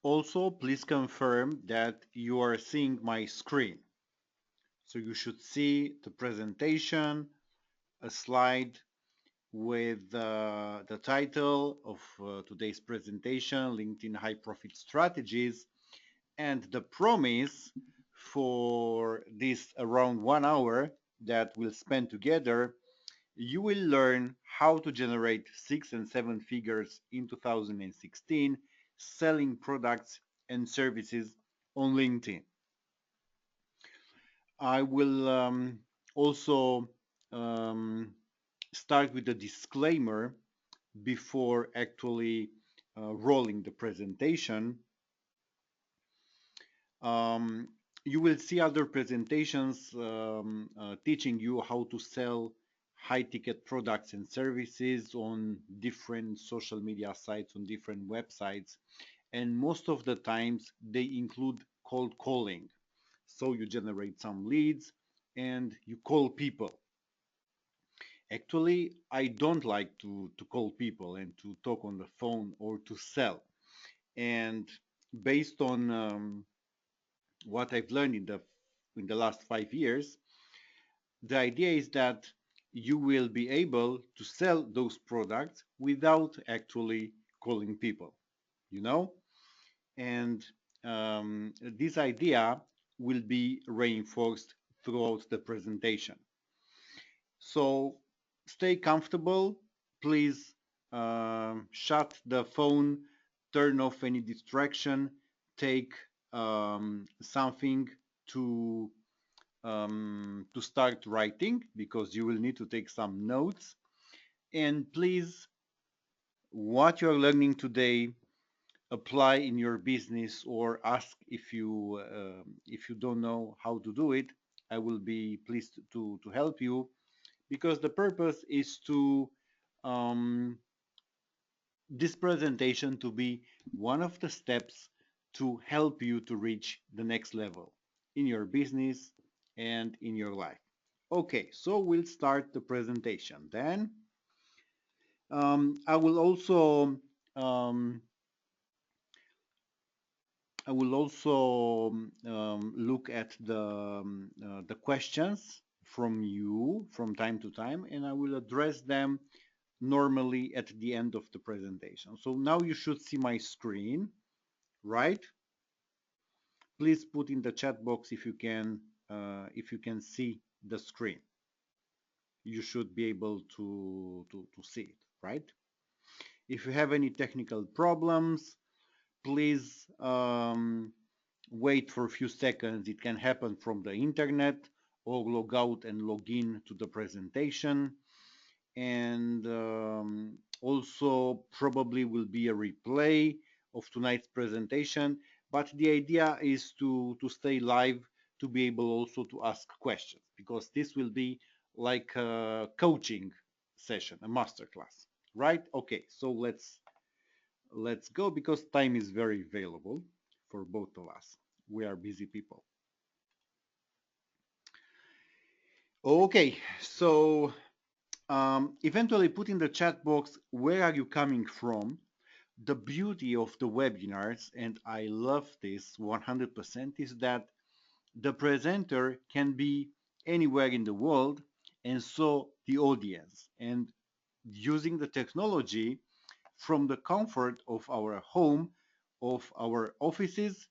Also, please confirm that you are seeing my screen. So you should see the presentation, a slide with the title of today's presentation, LinkedIn High Profit Strategies, and the promise for this around 1 hour that we'll spend together. You will learn how to generate 6 and 7 figures in 2016 selling products and services on LinkedIn. I will also um, start with a disclaimer before actually rolling the presentation. Um, you will see other presentations teaching you how to sell high-ticket products and services on different social media sites, on different websites, and most of the times they include cold calling. So you generate some leads and you call people. Actually, I don't like to call people and to talk on the phone or to sell. And based on what I've learned in the last 5 years, the idea is that you will be able to sell those products without actually calling people, you know? And this idea will be reinforced throughout the presentation. So stay comfortable. Please shut the phone, turn off any distraction, take something to start writing because you will need to take some notes. And please, what you're learning today, apply in your business or ask if you don't know how to do it. I will be pleased to help you because the purpose is to um, this presentation to be one of the steps to help you to reach the next level in your business and in your life. Okay, so we'll start the presentation. Then I will also um, look at the questions from you from time to time, and I will address them normally at the end of the presentation. So now you should see my screen, right? Please put in the chat box if you can see the screen. You should be able to see it, right? If you have any technical problems, please wait for a few seconds. It can happen from the internet or log out and log in to the presentation. And also probably will be a replay of tonight's presentation. But the idea is to stay live to be able also to ask questions because this will be like a coaching session, a masterclass, right? Okay, so let's go because time is very available for both of us. We are busy people. Okay, so eventually put in the chat box where are you coming from. The beauty of the webinars, and I love this 100%, is that the presenter can be anywhere in the world, and so the audience. And using the technology from the comfort of our home, of our offices,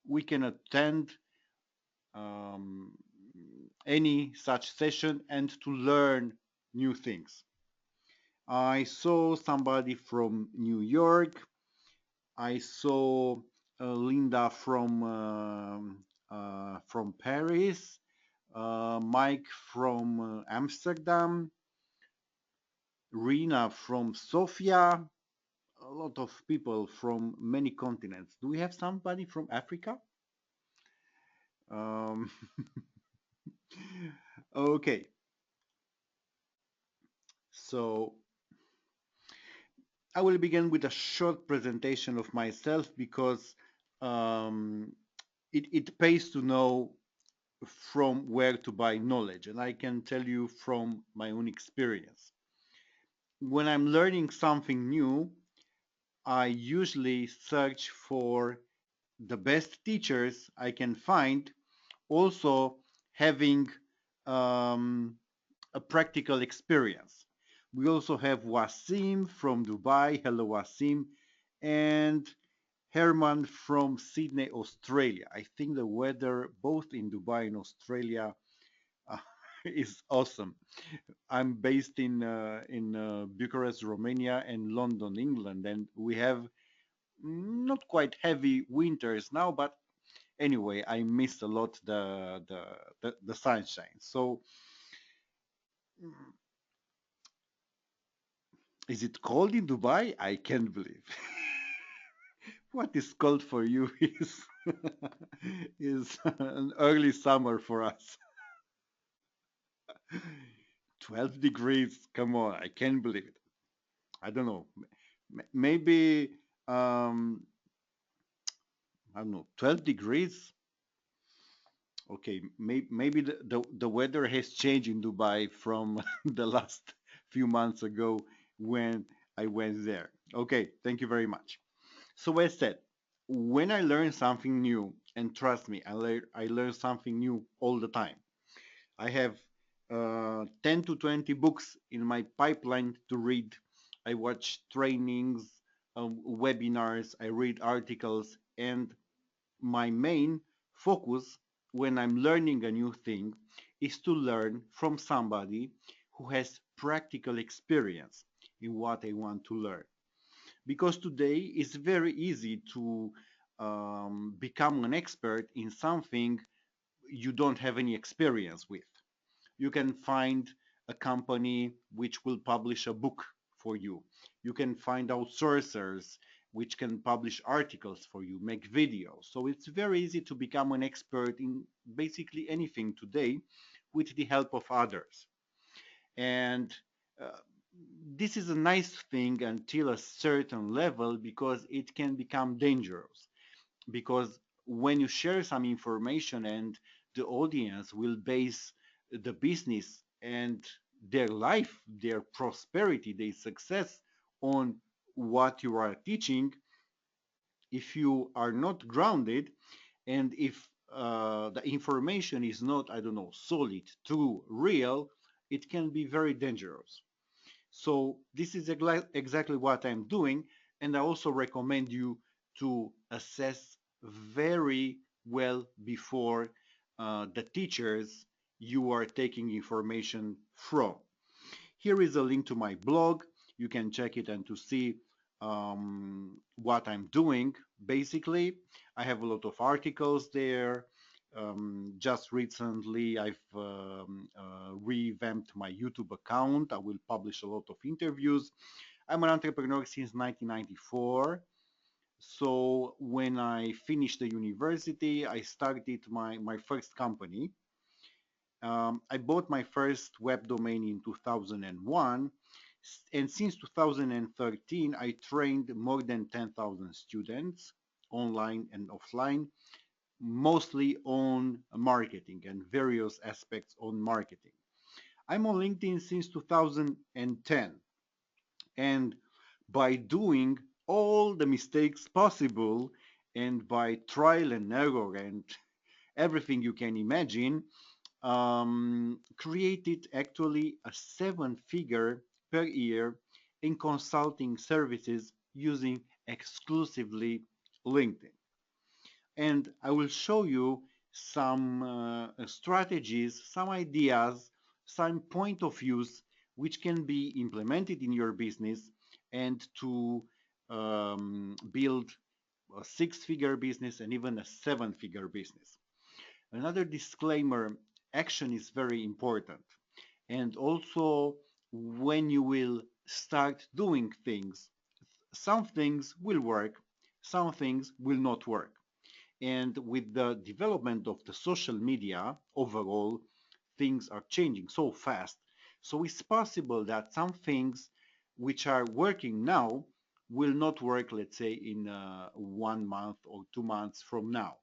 we can attend um, any such session and to learn new things. I saw somebody from New York. I saw Linda from Paris, Mike from Amsterdam, Rina from Sofia, a lot of people from many continents. Do we have somebody from Africa? Um, okay, so I will begin with a short presentation of myself because um, it pays to know from where to buy knowledge, and I can tell you from my own experience. When I'm learning something new, I usually search for the best teachers I can find also having um, a practical experience. We also have Wasim from Dubai. Hello, Wasim. And Herman from Sydney, Australia. I think the weather both in Dubai and Australia uh, is awesome. I'm based in Bucharest, Romania, and London, England, and we have not quite heavy winters now, but anyway, I miss a lot the sunshine. So, mm, is it cold in Dubai? I can't believe. What is cold for you is is an early summer for us. 12 degrees. Come on, I can't believe it. I don't know. Maybe I don't know. 12 degrees. Okay, maybe the weather has changed in Dubai from the last few months ago when I went there. Okay, thank you very much. So as said, when I learn something new, and trust me, I learn something new all the time. I have 10 to 20 books in my pipeline to read. I watch trainings, webinars, I read articles, and my main focus when I'm learning a new thing is to learn from somebody who has practical experience in what I want to learn. Because today it's very easy to become an expert in something you don't have any experience with. You can find a company which will publish a book for you. You can find outsourcers which can publish articles for you, make videos. So it's very easy to become an expert in basically anything today with the help of others. And uh, this is a nice thing until a certain level because it can become dangerous. Because when you share some information and the audience will base the business and their life, their prosperity, their success on what you are teaching, if you are not grounded and if the information is not, I don't know, solid, true, real, it can be very dangerous. So this is exactly what I'm doing, and I also recommend you to assess very well before the teachers you are taking information from. Here is a link to my blog. You can check it and to see what I'm doing. Basically, I have a lot of articles there. Just recently, I've revamped my YouTube account. I will publish a lot of interviews. I'm an entrepreneur since 1994. So when I finished the university, I started my first company. I bought my first web domain in 2001, and since 2013, I trained more than 10,000 students online and offline, mostly on marketing and various aspects on marketing. I'm on LinkedIn since 2010, and by doing all the mistakes possible and by trial and error and everything you can imagine, created actually a seven-figure per year in consulting services using exclusively LinkedIn. And I will show you some strategies, some ideas, some point of views which can be implemented in your business and to build a six-figure business and even a seven-figure business. Another disclaimer, action is very important. And also, when you will start doing things, some things will work, some things will not work. And with the development of the social media overall, things are changing so fast. So it's possible that some things which are working now will not work, let's say, in 1 month or 2 months from now.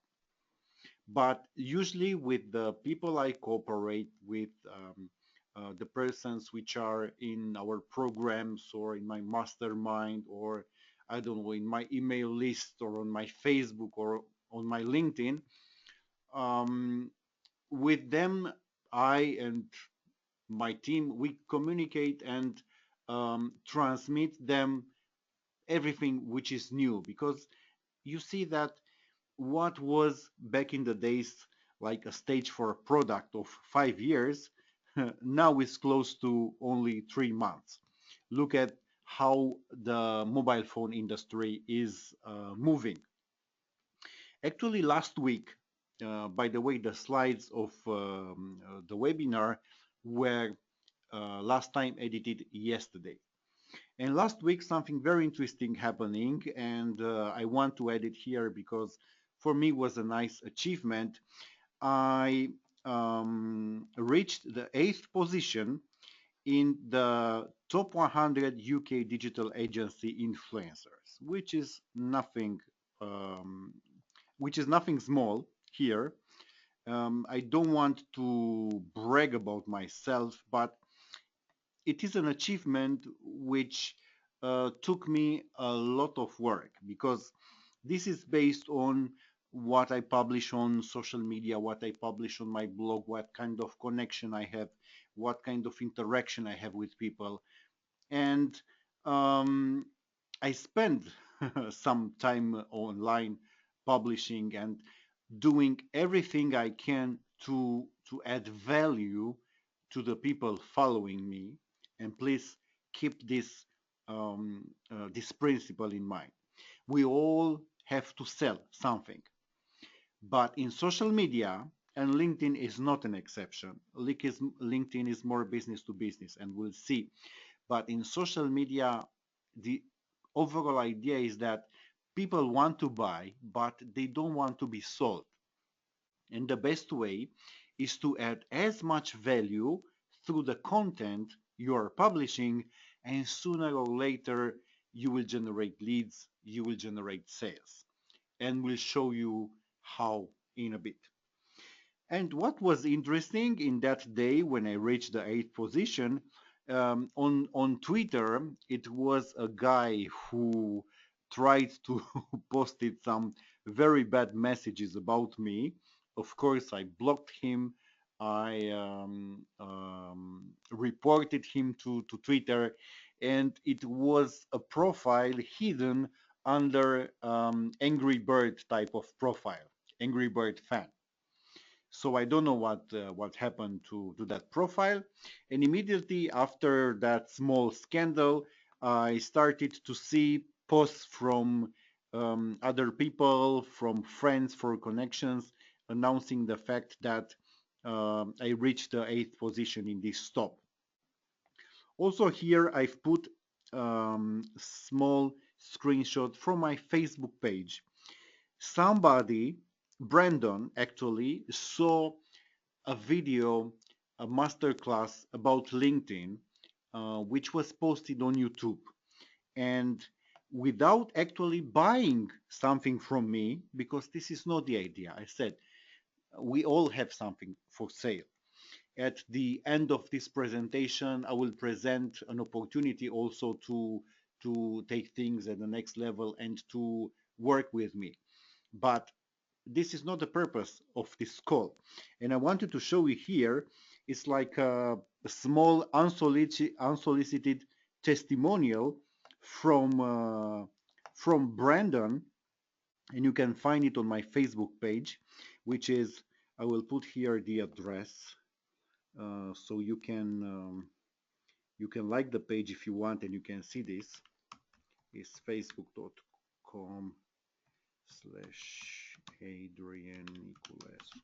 But usually with the people I cooperate with, the persons which are in our programs or in my mastermind or I don't know, in my email list or on my Facebook or on my LinkedIn. Um, with them, I and my team, we communicate and transmit them everything which is new, because you see that what was back in the days like a stage for a product of 5 years now is close to only 3 months. Look at how the mobile phone industry is moving. Actually, last week, by the way, the slides of the webinar were last time edited yesterday. And last week, something very interesting happening, and I want to add it here because for me was a nice achievement. I reached the 8th position in the top 100 UK digital agency influencers, um, which is nothing small here. I don't want to brag about myself, but it is an achievement which took me a lot of work, because this is based on what I publish on social media, what I publish on my blog, what kind of connection I have, what kind of interaction I have with people. And um, I spend some time online publishing and doing everything I can to add value to the people following me. And please keep this principle in mind. We all have to sell something, but in social media, and LinkedIn is not an exception. LinkedIn is more business to business, and we'll see. But in social media, the overall idea is that people want to buy, but they don't want to be sold. And the best way is to add as much value through the content you are publishing, and sooner or later you will generate leads, you will generate sales. And we'll show you how in a bit. And what was interesting in that day when I reached the 8th position, on Twitter, it was a guy who tried to posted some very bad messages about me. Of course, I blocked him. I reported him to Twitter, and it was a profile hidden under Angry Bird type of profile, Angry Bird fan. So I don't know what happened to that profile. And immediately after that small scandal, I started to see posts from other people, from friends for connections, announcing the fact that I reached the 8th position in this stop. Also here I've put small screenshot from my Facebook page. Somebody, Brandon, actually saw a video, a masterclass about LinkedIn, which was posted on YouTube. And without actually buying something from me, because this is not the idea, I said, we all have something for sale. At the end of this presentation, I will present an opportunity also to take things at the next level and to work with me. But this is not the purpose of this call. And I wanted to show you here, it's like a small unsolicited testimonial from Brandon, and you can find it on my Facebook page, which is, I will put here the address, so you can like the page if you want, and you can see this is facebook.com/Adrian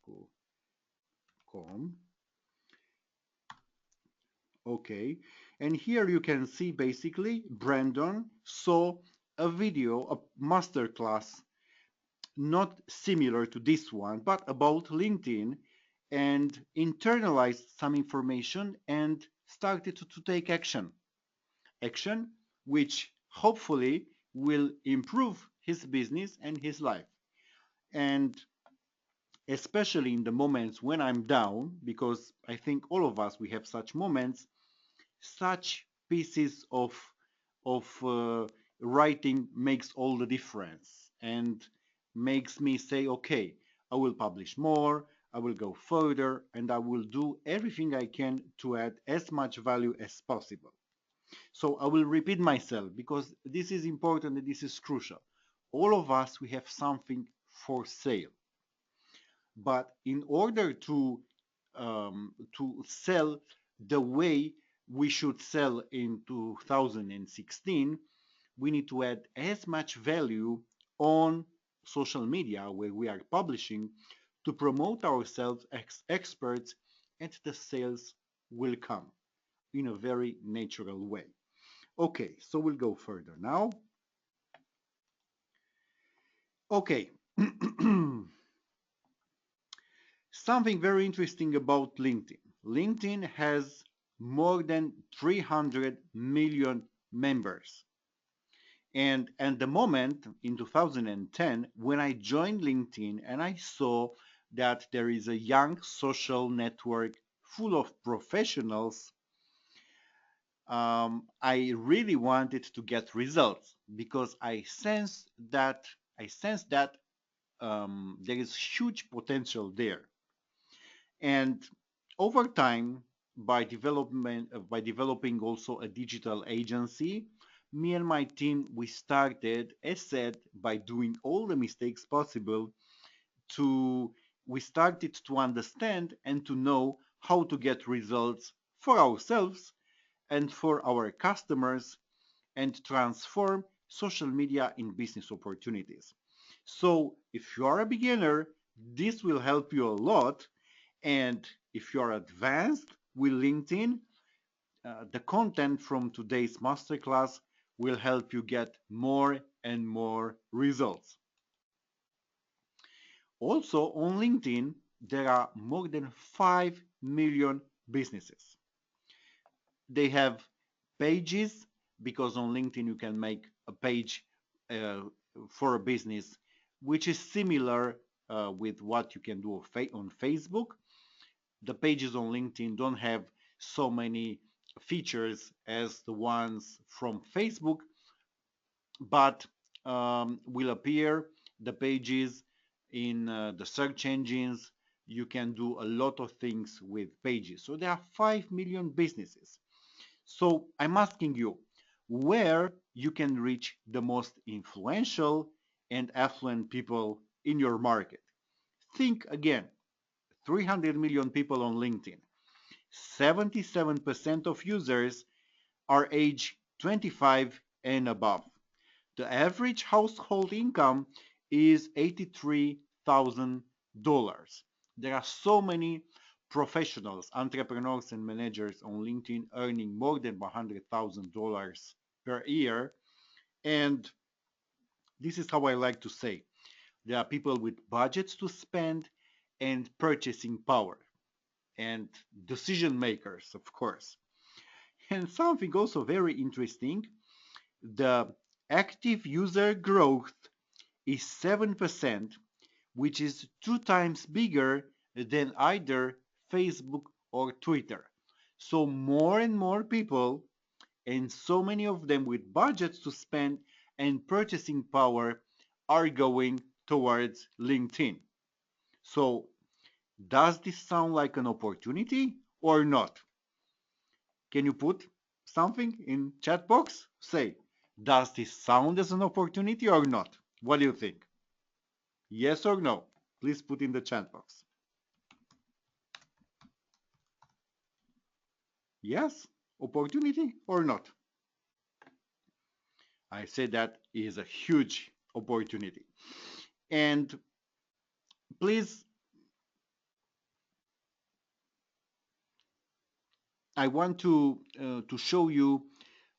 Niculescu.com. Okay, and here you can see basically Brandon saw a video, a masterclass, not similar to this one, but about LinkedIn, and internalized some information and started to take action. Action which hopefully will improve his business and his life. And especially in the moments when I'm down, because I think all of us, we have such moments, such pieces of writing makes all the difference. And makes me say, okay, I will publish more, I will go further, and I will do everything I can to add as much value as possible. So I will repeat myself because this is important and this is crucial. All of us, we have something for sale. But in order to sell the way we should sell in 2016, we need to add as much value on social media where we are publishing to promote ourselves as experts, and the sales will come in a very natural way. Okay, so we'll go further now. Okay. Something very interesting about LinkedIn. LinkedIn has more than 300 million members. And at the moment in 2010, when I joined LinkedIn and I saw that there is a young social network full of professionals, I really wanted to get results because I sensed that there is huge potential there. And over time, by developing also a digital agency, me and my team, we started, as said, by doing all the mistakes possible to we started to understand and to know how to get results for ourselves and for our customers and transform social media in business opportunities. So if you are a beginner, this will help you a lot. And if you are advanced with LinkedIn, the content from today's masterclass will help you get more and more results. Also on LinkedIn, there are more than 5 million businesses. They have pages because on LinkedIn you can make a page uh, for a business which is similar with what you can do on Facebook. The pages on LinkedIn don't have so many features as the ones from Facebook, but will appear the pages in the search engines. You can do a lot of things with pages. So there are 5 million businesses. So I'm asking you where you can reach the most influential and affluent people in your market. Think again, 300 million people on LinkedIn. 77% of users are age 25 and above. The average household income is $83,000. There are so many professionals, entrepreneurs, and managers on LinkedIn earning more than $100,000 per year. And this is how I like to say there are people with budgets to spend and purchasing power and decision makers, of course. And something also very interesting, the active user growth is 7%, which is 2 times bigger than either Facebook or Twitter. So more and more people, and so many of them with budgets to spend and purchasing power, are going towards LinkedIn. So does this sound like an opportunity or not? Can you put something in chat box? Say, does this sound as an opportunity or not? What do you think? Yes or no? Please put in the chat box. Yes, opportunity or not? I say that is a huge opportunity. And please, I want to show you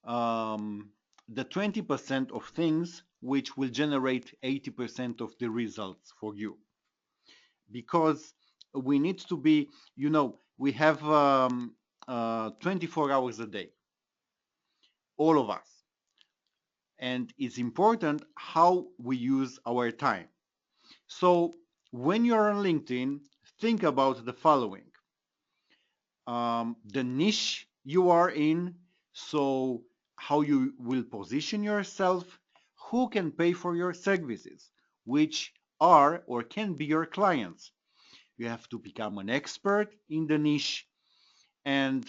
the 20% of things which will generate 80% of the results for you. Because we need to be, we have 24 hours a day, all of us. And it's important how we use our time. So when you're on LinkedIn, think about the following. The niche you are in, so how you will position yourself, who can pay for your services, which are or can be your clients. You have to become an expert in the niche and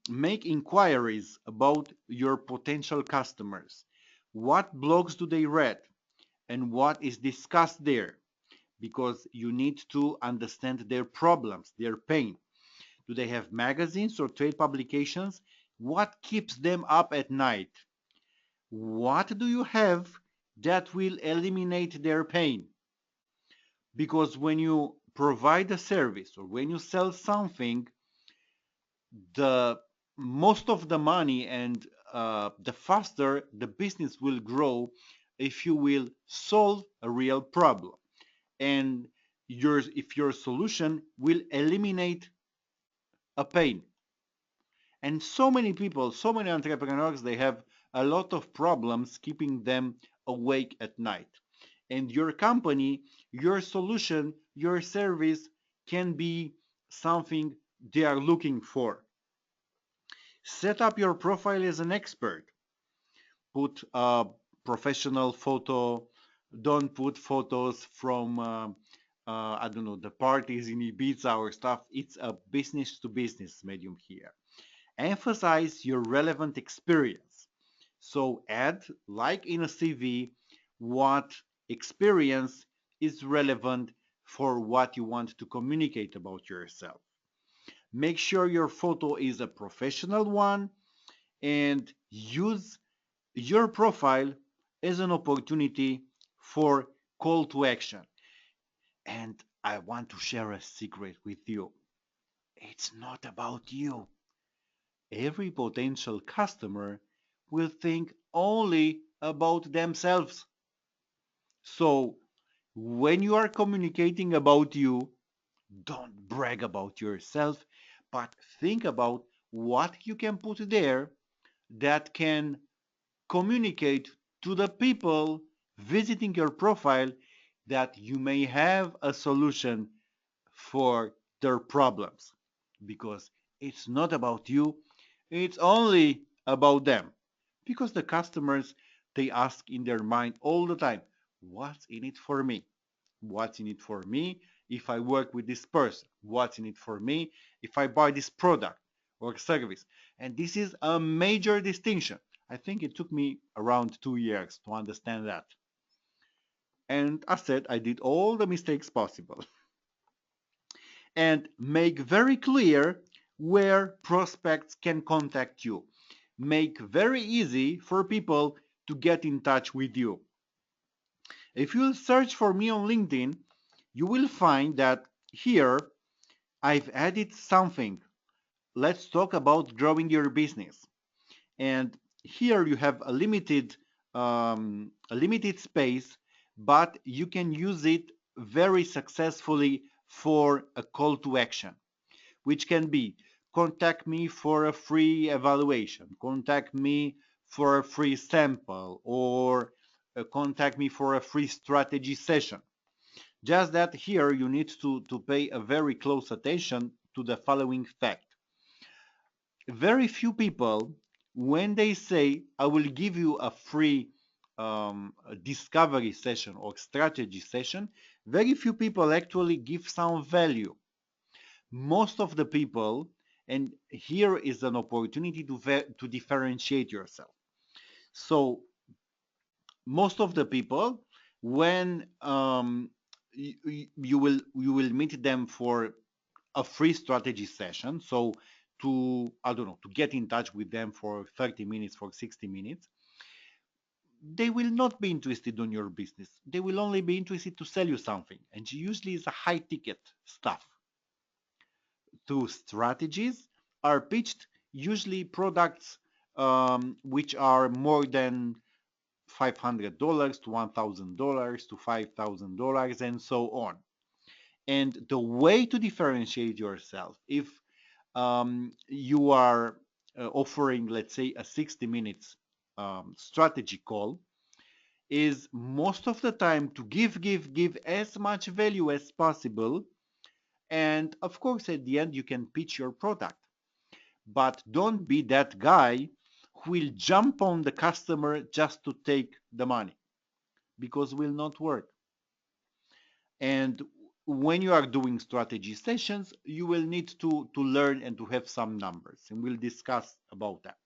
make inquiries about your potential customers. What blogs do they read and what is discussed there? Because you need to understand their problems, their pain. Do they have magazines or trade publications? What keeps them up at night? What do you have that will eliminate their pain? Because when you provide a service or when you sell something, the most of the money and the faster the business will grow if you will solve a real problem and if your solution will eliminate a pain. And so many people, so many entrepreneurs, they have a lot of problems keeping them awake at night. And your company, your solution, your service can be something they are looking for. Set up your profile as an expert. Put a professional photo. Don't put photos from, I don't know, the parties in Ibiza or stuff. It's a business to business medium here. Emphasize your relevant experience. So add, like in a CV, what experience is relevant for what you want to communicate about yourself. Make sure your photo is a professional one and use your profile as an opportunity for call to action. And I want to share a secret with you. It's not about you. Every potential customer will think only about themselves. So when you are communicating about you, don't brag about yourself, but think about what you can put there that can communicate to the people visiting your profile that you may have a solution for their problems. Because it's not about you, it's only about them. Because the customers, they ask in their mind all the time, what's in it for me? What's in it for me if I work with this person? What's in it for me if I buy this product or service? And this is a major distinction. I think it took me around 2 years to understand that. And I said I did all the mistakes possible. And make very clear where prospects can contact you. Make very easy for people to get in touch with you. If you search for me on LinkedIn, you will find that here I've added something. Let's talk about growing your business. And here you have a limited space, but you can use it very successfully for a call to action, which can be contact me for a free evaluation, contact me for a free sample, or contact me for a free strategy session. Just that here you need to pay a very close attention to the following fact. Very few people, when they say, I will give you a free discovery session or strategy session, very few people actually give some value. Most of the people, and here is an opportunity to differentiate yourself. So most of the people, when you will meet them for a free strategy session, so to, I don't know, to get in touch with them for 30 minutes, for 60 minutes, they will not be interested in your business. They will only be interested to sell you something, and usually it's a high ticket stuff. Through strategies are pitched usually products which are more than $500 to $1,000 to $5,000 and so on. And the way to differentiate yourself, if you are offering, let's say, a 60 minutes strategy call, is most of the time to give as much value as possible. And of course, at the end, you can pitch your product. But don't be that guy who will jump on the customer just to take the money, because it will not work. And when you are doing strategy sessions, you will need to learn and to have some numbers, and we'll discuss about that.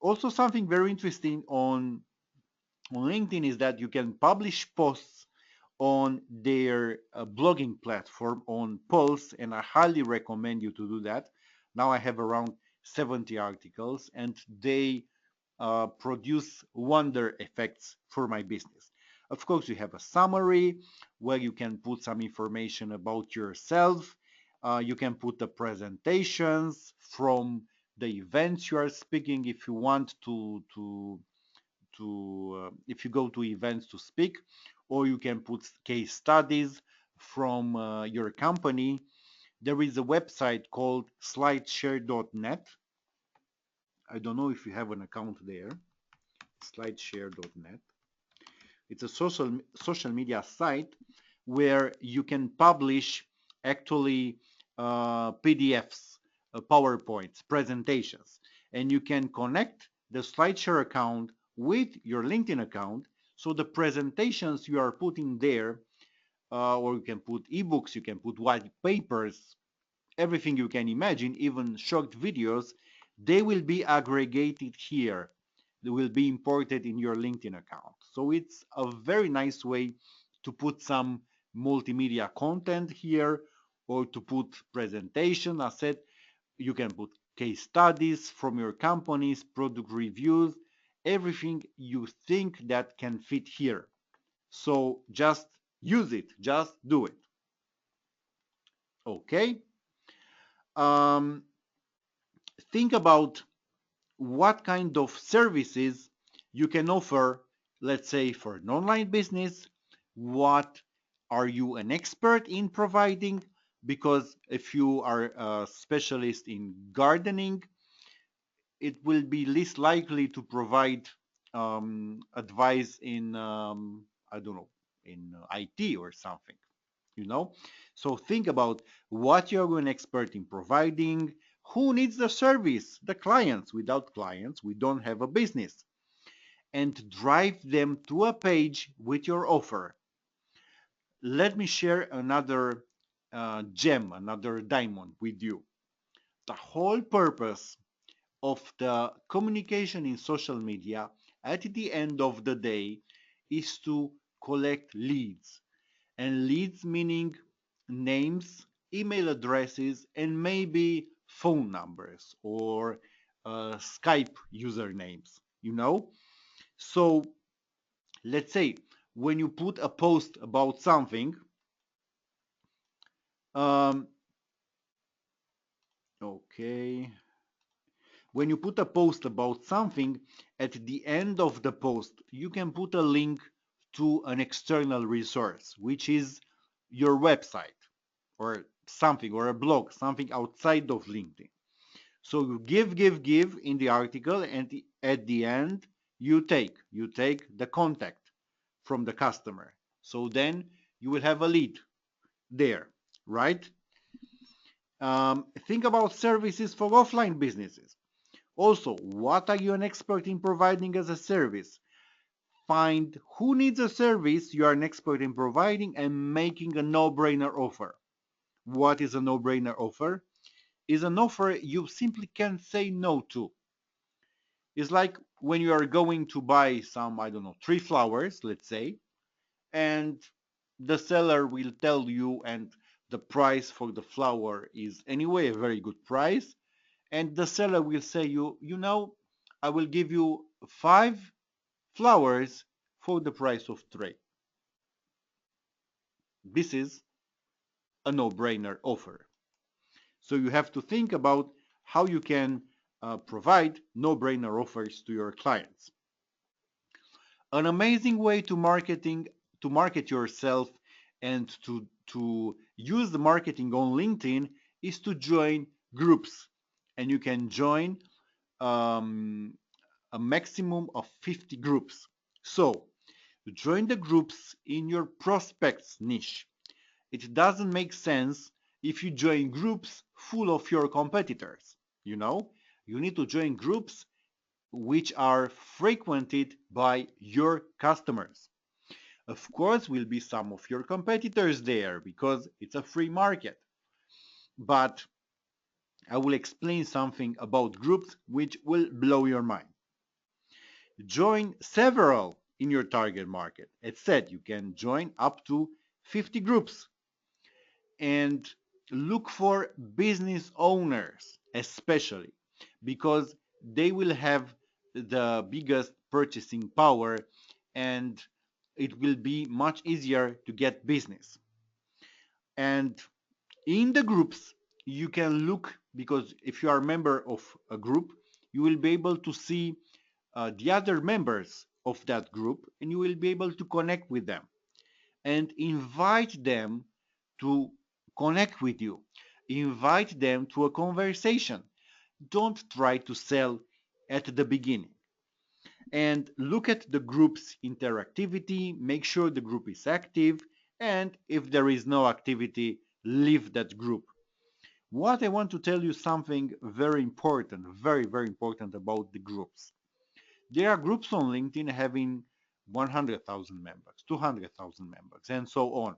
Also, something very interesting on LinkedIn is that you can publish posts on their blogging platform on Pulse, and I highly recommend you to do that. Now I have around 70 articles, and they produce wonder effects for my business. Of course, you have a summary where you can put some information about yourself. You can put the presentations from the events you are speaking if you want if you go to events to speak, or you can put case studies from your company. There is a website called slideshare.net. I don't know if you have an account there. Slideshare.net. It's a social media site where you can publish actually PDFs, PowerPoints, presentations, and you can connect the SlideShare account with your LinkedIn account. So the presentations you are putting there, or you can put ebooks, you can put white papers, everything you can imagine, even short videos, they will be aggregated here. They will be imported in your LinkedIn account. So it's a very nice way to put some multimedia content here, or to put presentation. I said you can put case studies from your companies, product reviews, everything you think that can fit here. So just use it, just do it. Okay. Um, think about what kind of services you can offer, let's say for an online business. What are you an expert in providing? Because if you are a specialist in gardening, it will be least likely to provide advice in, I don't know, in IT or something, you know? So think about what you're an expert in providing. Who needs the service? The clients. Without clients, we don't have a business. And drive them to a page with your offer. Let me share another gem, another diamond with you. The whole purpose of the communication in social media at the end of the day is to collect leads. And leads meaning names, email addresses, and maybe phone numbers or Skype usernames, you know? So let's say when you put a post about something, um, okay, when you put a post about something, at the end of the post, you can put a link to an external resource, which is your website or something, or a blog, something outside of LinkedIn. So you give in the article, and at the end, you take the contact from the customer. So then you will have a lead there, right? Think about services for offline businesses. Also, what are you an expert in providing as a service? Find who needs a service you are an expert in providing and making a no-brainer offer. What is a no-brainer offer? Is an offer you simply can't say no to. It's like when you are going to buy some, I don't know, 3 flowers, let's say, and the seller will tell you, and the price for the flower is anyway a very good price, and the seller will say you know, I will give you 5 flowers for the price of 3. This is a no-brainer offer. So you have to think about how you can provide no-brainer offers to your clients. An amazing way to market yourself and to use the marketing on LinkedIn is to join groups, and you can join um, a maximum of 50 groups. So join the groups in your prospects niche. It doesn't make sense if you join groups full of your competitors. You know, you need to join groups which are frequented by your customers. Of course, will be some of your competitors there because it's a free market. But I will explain something about groups which will blow your mind. Join several in your target market. As said, you can join up to 50 groups and look for business owners, especially because they will have the biggest purchasing power and it will be much easier to get business. And in the groups, you can look because if you are a member of a group, you will be able to see the other members of that group and you will be able to connect with them and invite them to connect with you. Invite them to a conversation. Don't try to sell at the beginning. And look at the group's interactivity, make sure the group is active, and if there is no activity, leave that group. What I want to tell you something very important, very, very important about the groups. There are groups on LinkedIn having 100,000 members, 200,000 members, and so on.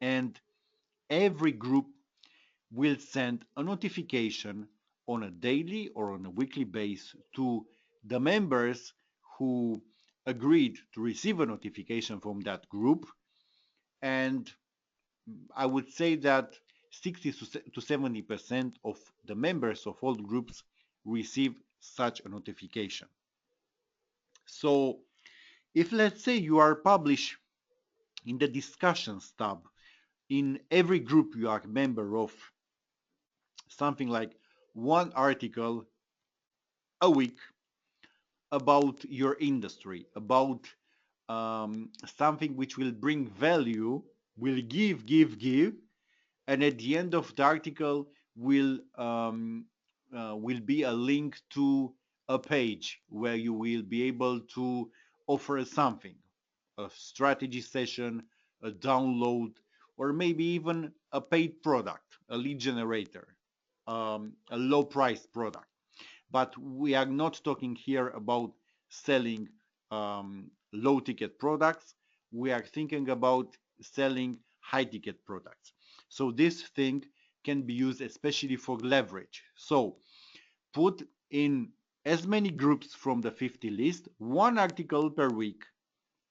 And every group will send a notification on a daily or on a weekly basis to the members who agreed to receive a notification from that group. And I would say that 60 to 70% of the members of all groups receive such a notification. So if let's say you are published in the discussions tab in every group you are a member of, something like one article a week about your industry, about something which will bring value, will give, and at the end of the article will be a link to a page where you will be able to offer something, a strategy session, a download, or maybe even a paid product, a lead generator, a low price product. But we are not talking here about selling low ticket products. We are thinking about selling high ticket products. So this thing can be used especially for leverage. So put in as many groups from the 50 list, one article per week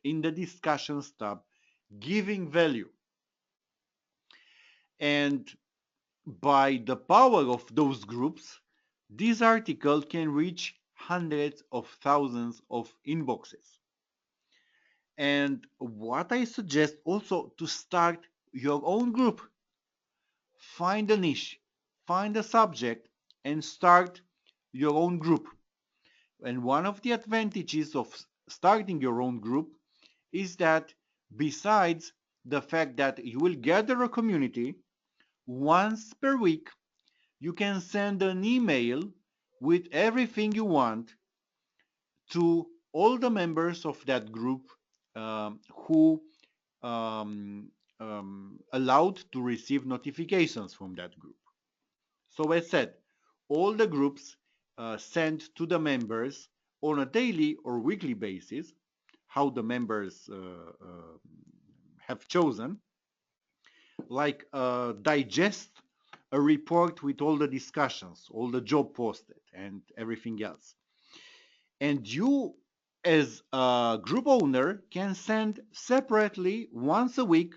in the discussions tab, giving value. And by the power of those groups, this article can reach hundreds of thousands of inboxes. And what I suggest also to start your own group. Find a niche, find a subject, and start your own group. And one of the advantages of starting your own group is that besides the fact that you will gather a community, once per week you can send an email with everything you want to all the members of that group who allowed to receive notifications from that group. So as said, all the groups send to the members on a daily or weekly basis how the members have chosen, like digest a report with all the discussions, all the job posted, and everything else. And you, as a group owner, can send separately once a week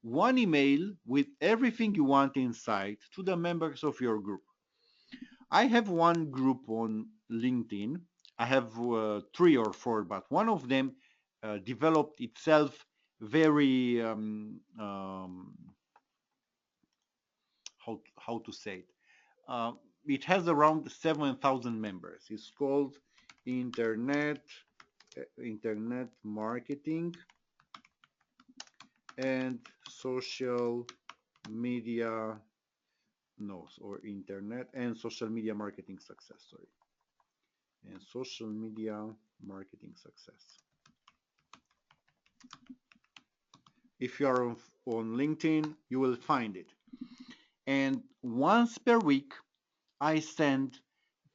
one email with everything you want inside to the members of your group. I have one group on LinkedIn. I have three or four, but one of them developed itself very how to say it. It has around 7,000 members. It's called Internet Marketing and Social Media or Internet and Social Media Marketing Success. Sorry, and Social Media Marketing Success. If you are on LinkedIn, you will find it. And once per week, I send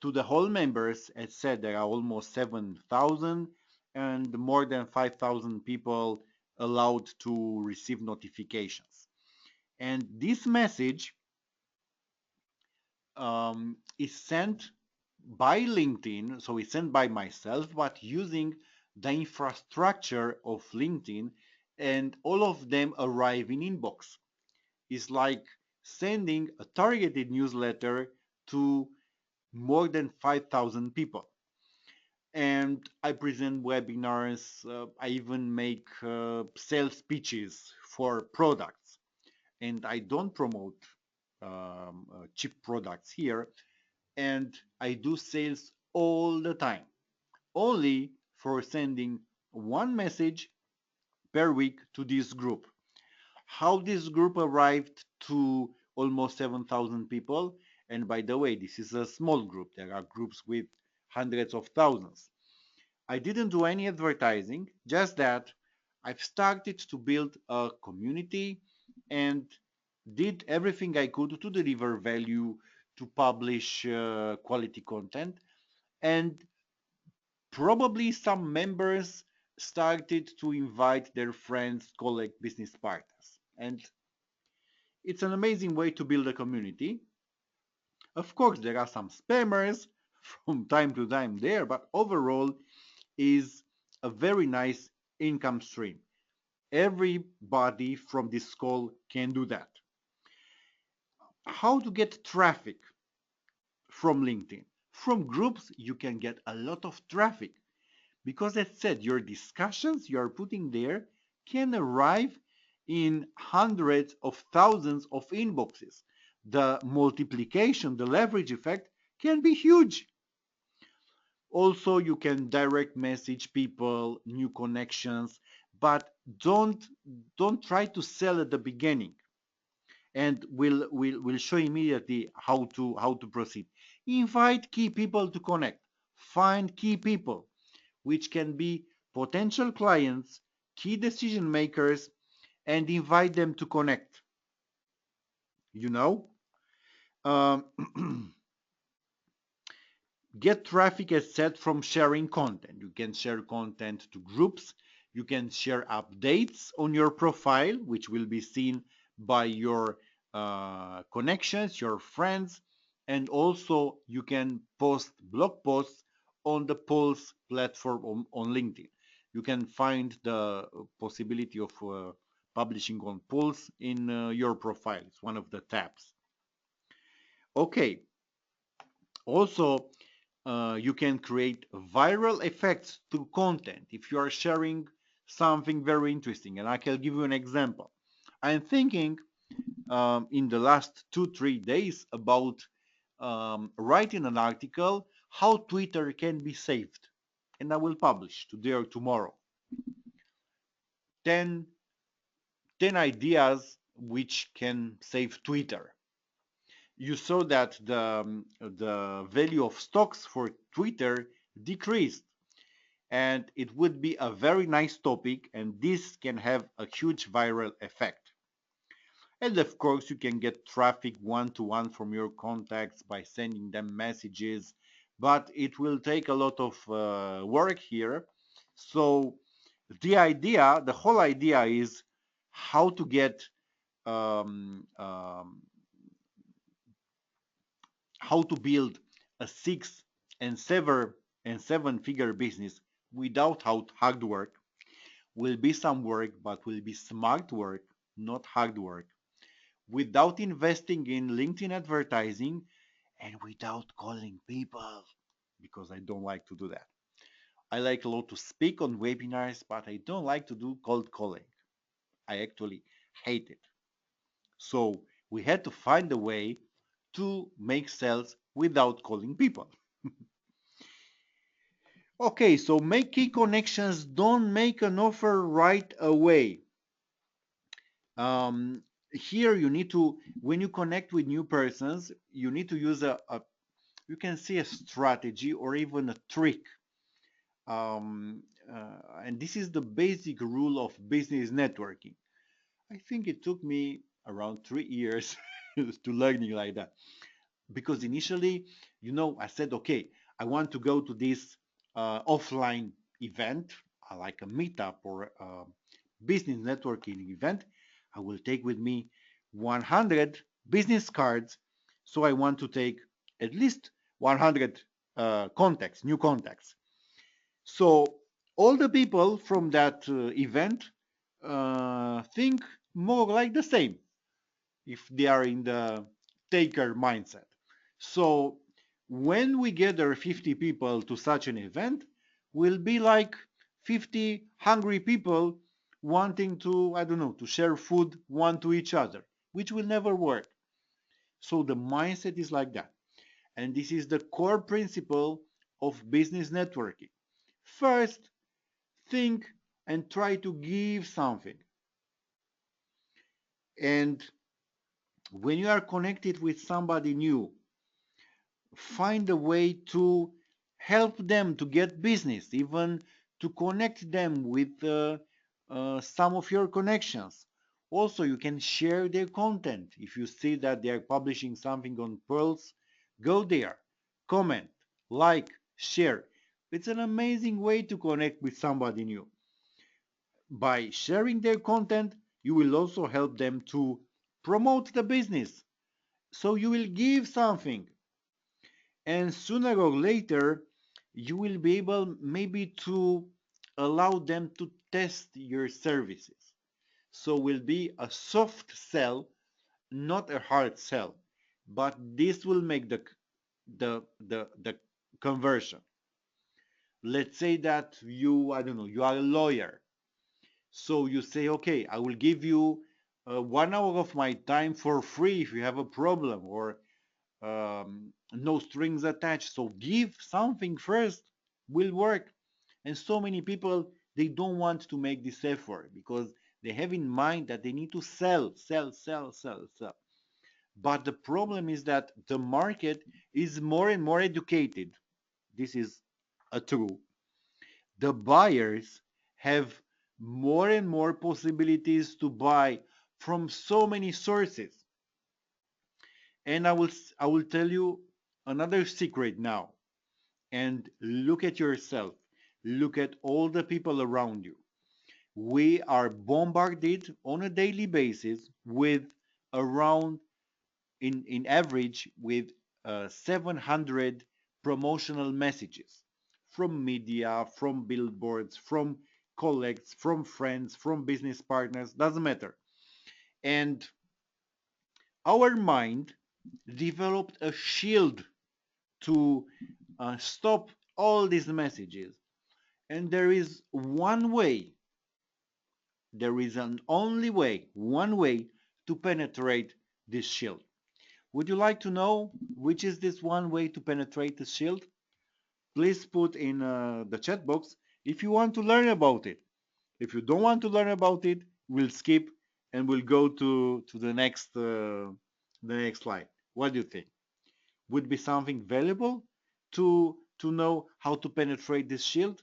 to the whole members, as said, there are almost 7,000, and more than 5,000 people allowed to receive notifications. And this message is sent by LinkedIn, so it's sent by myself, but using the infrastructure of LinkedIn, and all of them arrive in inbox. It's like sending a targeted newsletter to more than 5,000 people. And I present webinars, I even make sales pitches for products. And I don't promote cheap products here. And I do sales all the time, only for sending one message per week to this group. How this group arrived to almost 7,000 people. And by the way, this is a small group. There are groups with hundreds of thousands. I didn't do any advertising, just that I've started to build a community and did everything I could to deliver value, to publish quality content, and probably some members started to invite their friends, colleagues, business partners. And it's an amazing way to build a community. Of course, there are some spammers from time to time there, but overall is a very nice income stream. Everybody from this call can do that. How to get traffic from LinkedIn? From groups, you can get a lot of traffic because, as said, your discussions you are putting there can arrive in hundreds of thousands of inboxes. The multiplication, the leverage effect can be huge. Also, you can direct message people, new connections, but don't try to sell at the beginning. And we'll show immediately how to proceed. Invite key people to connect. Find key people, which can be potential clients, key decision makers, and invite them to connect. You know, um, get traffic as said from sharing content. You can share content to groups. You can share updates on your profile, which will be seen by your connections, your friends, and also you can post blog posts on the Pulse platform on LinkedIn. You can find the possibility of publishing on Pulse in your profile. It's one of the tabs. Okay. Also, you can create viral effects to content if you are sharing something very interesting. And I can give you an example. I'm thinking in the last 2-3 days about writing an article how Twitter can be saved. And I will publish today or tomorrow 10, 10 ideas which can save Twitter. You saw that the value of stocks for Twitter decreased, and it would be a very nice topic, and this can have a huge viral effect. And of course, you can get traffic one-to-one from your contacts by sending them messages, but it will take a lot of work here. So the whole idea is how to get um, um, how to build a 6 and 7 figure business without hard work. Will be some work, but will be smart work, not hard work, without investing in LinkedIn advertising and without calling people, because I don't like to do that. I like a lot to speak on webinars, but I don't like to do cold calling. I actually hate it. So we had to find a way to make sales without calling people. Okay, so make key connections. Don't make an offer right away. Here you need to, when you connect with new persons, you need to use you can see a strategy or even a trick. And this is the basic rule of business networking. I think it took me around 3 years to learning like that. Because initially, I said, okay, I want to go to this offline event, like a meetup or a business networking event, I will take with me 100 business cards. So I want to take at least 100 contacts, new contacts. So all the people from that event think more like the same if they are in the taker mindset. So when we gather 50 people to such an event, will be like 50 hungry people wanting to, I don't know, to share food one to each other, which will never work. So the mindset is like that. And this is the core principle of business networking. First, think and try to give something. And when you are connected with somebody new, find a way to help them to get business, even to connect them with some of your connections. Also, you can share their content. If you see that they are publishing something on Pearls, go there, comment, like, share. It's an amazing way to connect with somebody new. By sharing their content, you will also help them to promote the business. So you will give something, and sooner or later you will be able maybe to allow them to test your services. So will be a soft sell, not a hard sell, but this will make the conversion. Let's say that you, I don't know, you are a lawyer. So you say, okay, I will give you 1 hour of my time for free if you have a problem, or no strings attached. So give something first, will work. And so many people, they don't want to make this effort because they have in mind that they need to sell, sell, sell, sell, sell. But the problem is that the market is more and more educated. This is a true. The buyers have more and more possibilities to buy from so many sources. And I will tell you another secret now. And look at yourself. Look at all the people around you. We are bombarded on a daily basis with around, in average, with 700 promotional messages from media, from billboards, from colleagues, from friends, from business partners, doesn't matter. And our mind developed a shield to stop all these messages. And there is one way, there is an only way, one way to penetrate this shield. Would you like to know which is this one way to penetrate the shield? Please put in the chat box if you want to learn about it. If you don't want to learn about it, we'll skip and we'll go to the next slide. What do you think? Would be something valuable to know how to penetrate this shield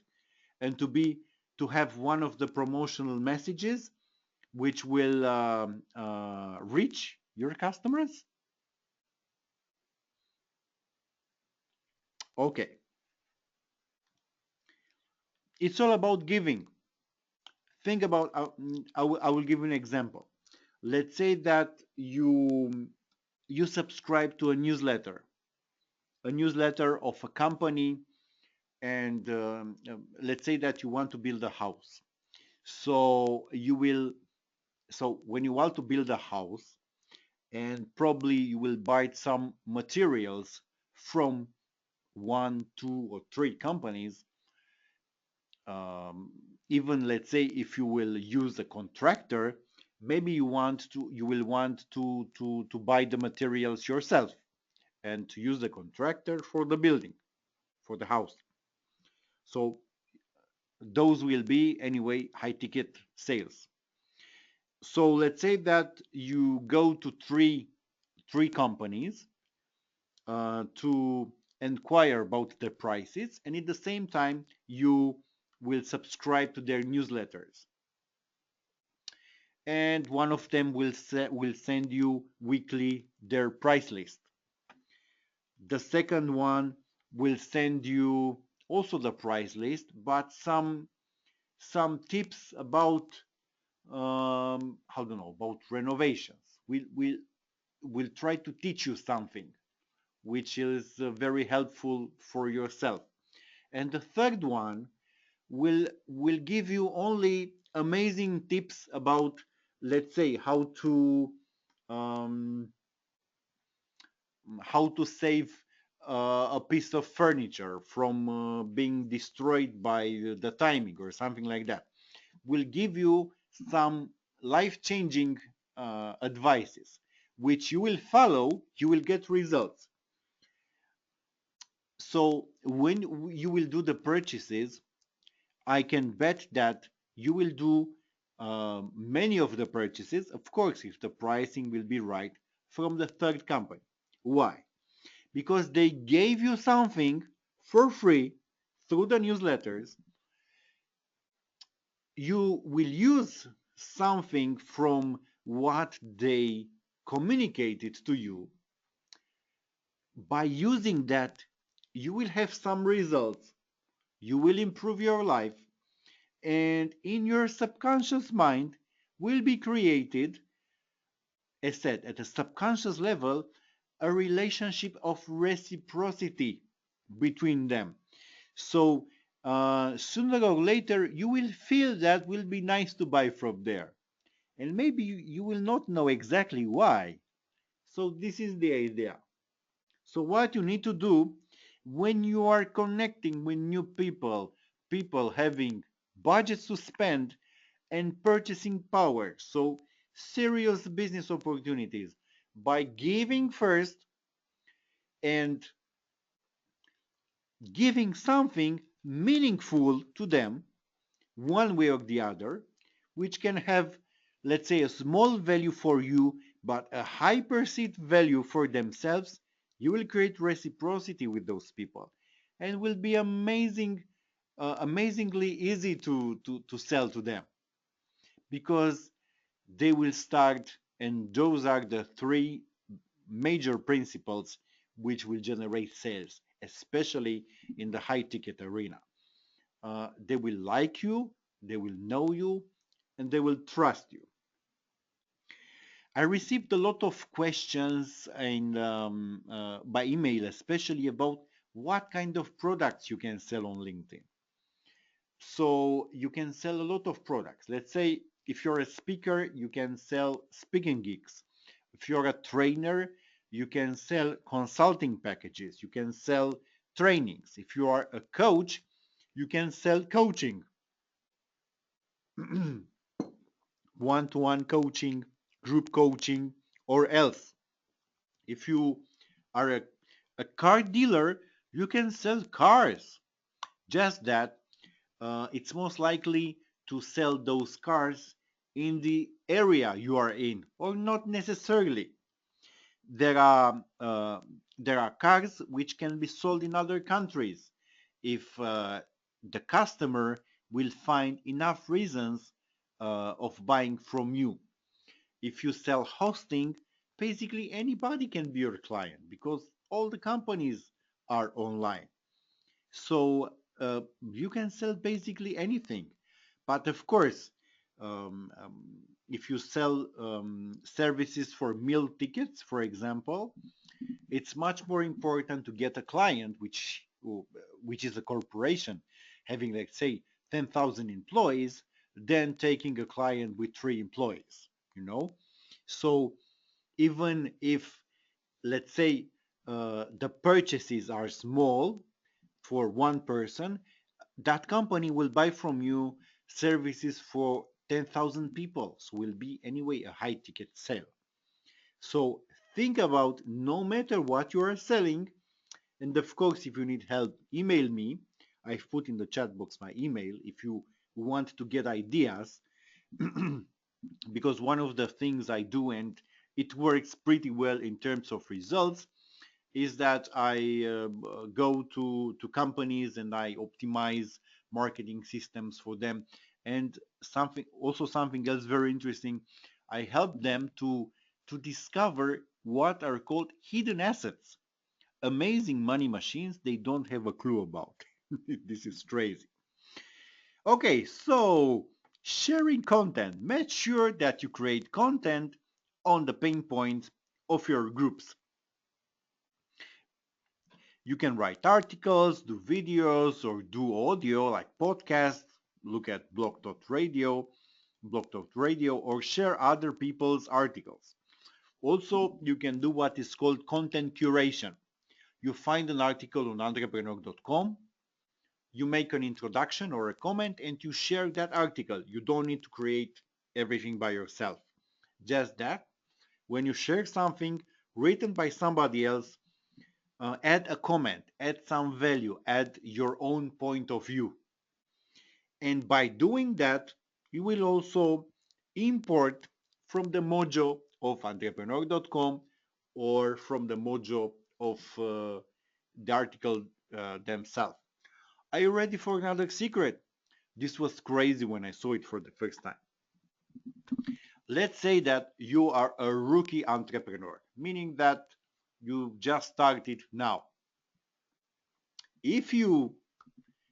and to have one of the promotional messages which will reach your customers? Okay, it's all about giving. Think about, I will give you an example. Let's say that you subscribe to a newsletter of a company, and let's say that you want to build a house. So when you want to build a house, and probably you will buy some materials from one, two, or three companies. um, Even let's say if you will use a contractor, maybe you will want to buy the materials yourself and to use the contractor for the building, for the house. So those will be anyway high ticket sales. So let's say that you go to three companies to inquire about their prices, and at the same time you will subscribe to their newsletters, and one of them will send you weekly their price list. The second one will send you also the price list, but some tips about I don't know, about renovations. We'll try to teach you something which is very helpful for yourself. And the third one will give you only amazing tips about, let's say, um, how to save a piece of furniture from being destroyed by the timing or something like that. Will give you some life-changing advices, which you will follow, you will get results. So when you will do the purchases, I can bet that you will do many of the purchases, of course, if the pricing will be right, from the third company. Why? Because they gave you something for free through the newsletters. You will use something from what they communicated to you. By using that, you will have some results. You will improve your life, and in your subconscious mind will be created, as said, at a subconscious level, a relationship of reciprocity between them. So sooner or later, you will feel that will be nice to buy from there. And maybe you will not know exactly why. So this is the idea. So what you need to do when you are connecting with new people, people having budgets to spend and purchasing power, so serious business opportunities, by giving first and giving something meaningful to them, one way or the other, which can have, let's say, a small value for you, but a high perceived value for themselves, you will create reciprocity with those people and will be amazingly easy to sell to them because they will start, and those are the three major principles which will generate sales, especially in the high ticket arena. They will like you, they will know you, and they will trust you. I received a lot of questions by email, especially about what kind of products you can sell on LinkedIn. So you can sell a lot of products. Let's say if you're a speaker, you can sell speaking gigs. If you're a trainer, you can sell consulting packages. You can sell trainings. If you are a coach, you can sell coaching, one-to-one coaching, group coaching, or else. If you are a car dealer, you can sell cars. Just that it's most likely to sell those cars in the area you are in, or not necessarily. There are there are cars which can be sold in other countries if the customer will find enough reasons of buying from you. If you sell hosting, basically anybody can be your client because all the companies are online. So you can sell basically anything. But of course, um, um, if you sell services for meal tickets, for example, it's much more important to get a client which is a corporation having, let's say, 10,000 employees than taking a client with 3 employees, you know? So even if, let's say, the purchases are small for one person, that company will buy from you services for 10,000 people. So will be anyway a high ticket sale. So think about no matter what you are selling, and of course, if you need help, email me. I've put in the chat box my email if you want to get ideas, because one of the things I do, and it works pretty well in terms of results, is that I go to companies and I optimize marketing systems for them. And something else very interesting, I help them to discover what are called hidden assets, amazing money machines they don't have a clue about. This is crazy. Okay, so sharing content. Make sure that you create content on the pain points of your groups. You can write articles, do videos, or do audio like podcasts. Look at blog.radio, or share other people's articles. Also, you can do what is called content curation. You find an article on entrepreneur.com, you make an introduction or a comment, and you share that article. You don't need to create everything by yourself. Just that, when you share something written by somebody else, add a comment, add some value, add your own point of view. And by doing that, you will also import from the mojo of entrepreneur.com or from the mojo of the article themselves. Are you ready for another secret? This was crazy when I saw it for the first time. Let's say that you are a rookie entrepreneur, meaning that you just started now. If you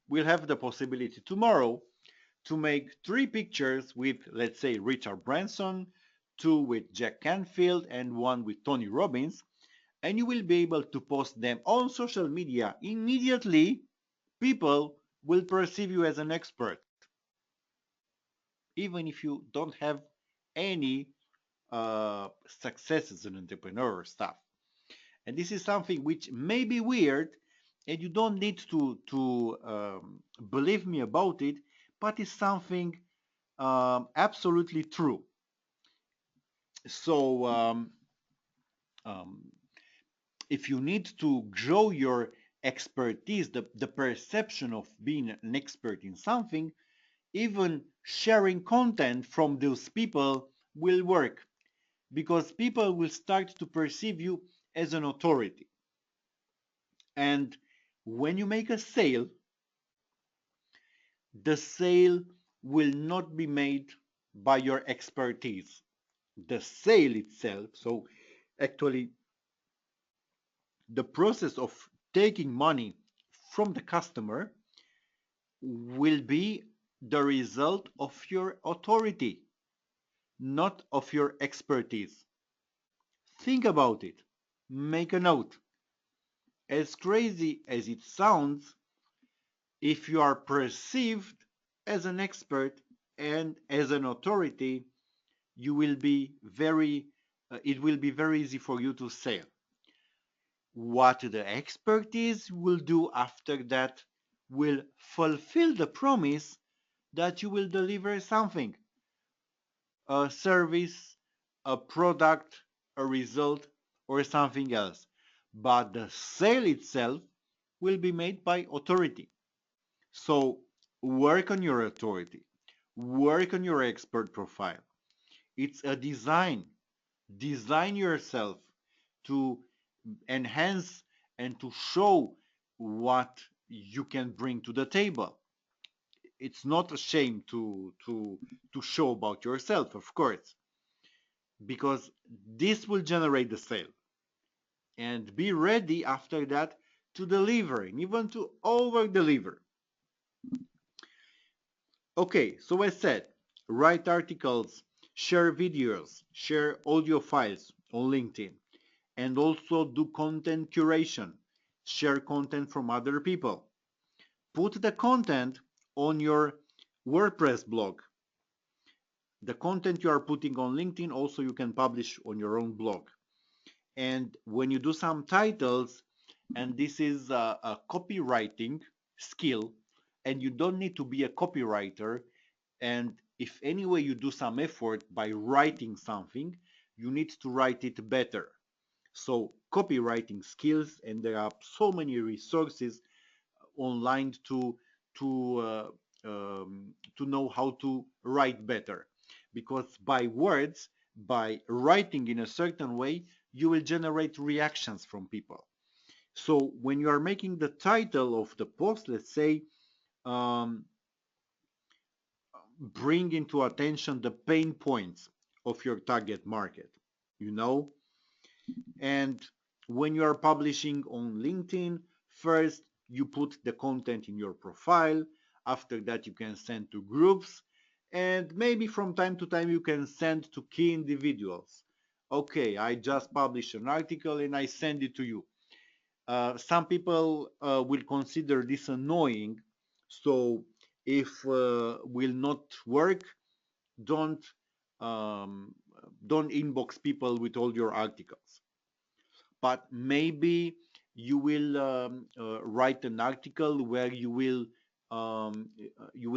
will have the possibility tomorrow to make 3 pictures with, let's say, Richard Branson, 2 with Jack Canfield, and 1 with Tony Robbins, and you will be able to post them on social media immediately, people will perceive you as an expert, even if you don't have any success as an entrepreneur or stuff. And this is something which may be weird, and you don't need to believe me about it, but it's something absolutely true. So um, if you need to grow your expertise, the perception of being an expert in something, even sharing content from those people will work, because people will start to perceive you as an authority. And when you make a sale, the sale will not be made by your expertise. The sale itself, so actually the process of taking money from the customer, will be the result of your authority, not of your expertise. Think about it. Make a note. As crazy as it sounds, if you are perceived as an expert and as an authority, you will be very it will be very easy for you to sell. What the expertise will do after that will fulfill the promise that you will deliver something, a service, a product, a result, or something else. But the sale itself will be made by authority. So work on your authority, work on your expert profile. It's a design. Design yourself to enhance and to show what you can bring to the table. It's not a shame to show about yourself, of course, because this will generate the sale. And be ready after that to deliver and even to over deliver. Okay, so I said, write articles, share videos, share audio files on LinkedIn, and also do content curation, share content from other people. Put the content on your WordPress blog. The content you are putting on LinkedIn also you can publish on your own blog. And when you do some titles, and this is a copywriting skill, and you don't need to be a copywriter, and if anyway you do some effort by writing something, you need to write it better. So copywriting skills, and there are so many resources online to uh, to know how to write better, because by words, by writing in a certain way, you will generate reactions from people. So when you are making the title of the post, let's say, um, bring into attention the pain points of your target market, you know. And when you are publishing on LinkedIn, first you put the content in your profile. After that, you can send to groups, and maybe from time to time you can send to key individuals. Okay, I just published an article and I send it to you. Some people will consider this annoying, so if will not work, don't um, don't inbox people with all your articles. But maybe you will write an article where you will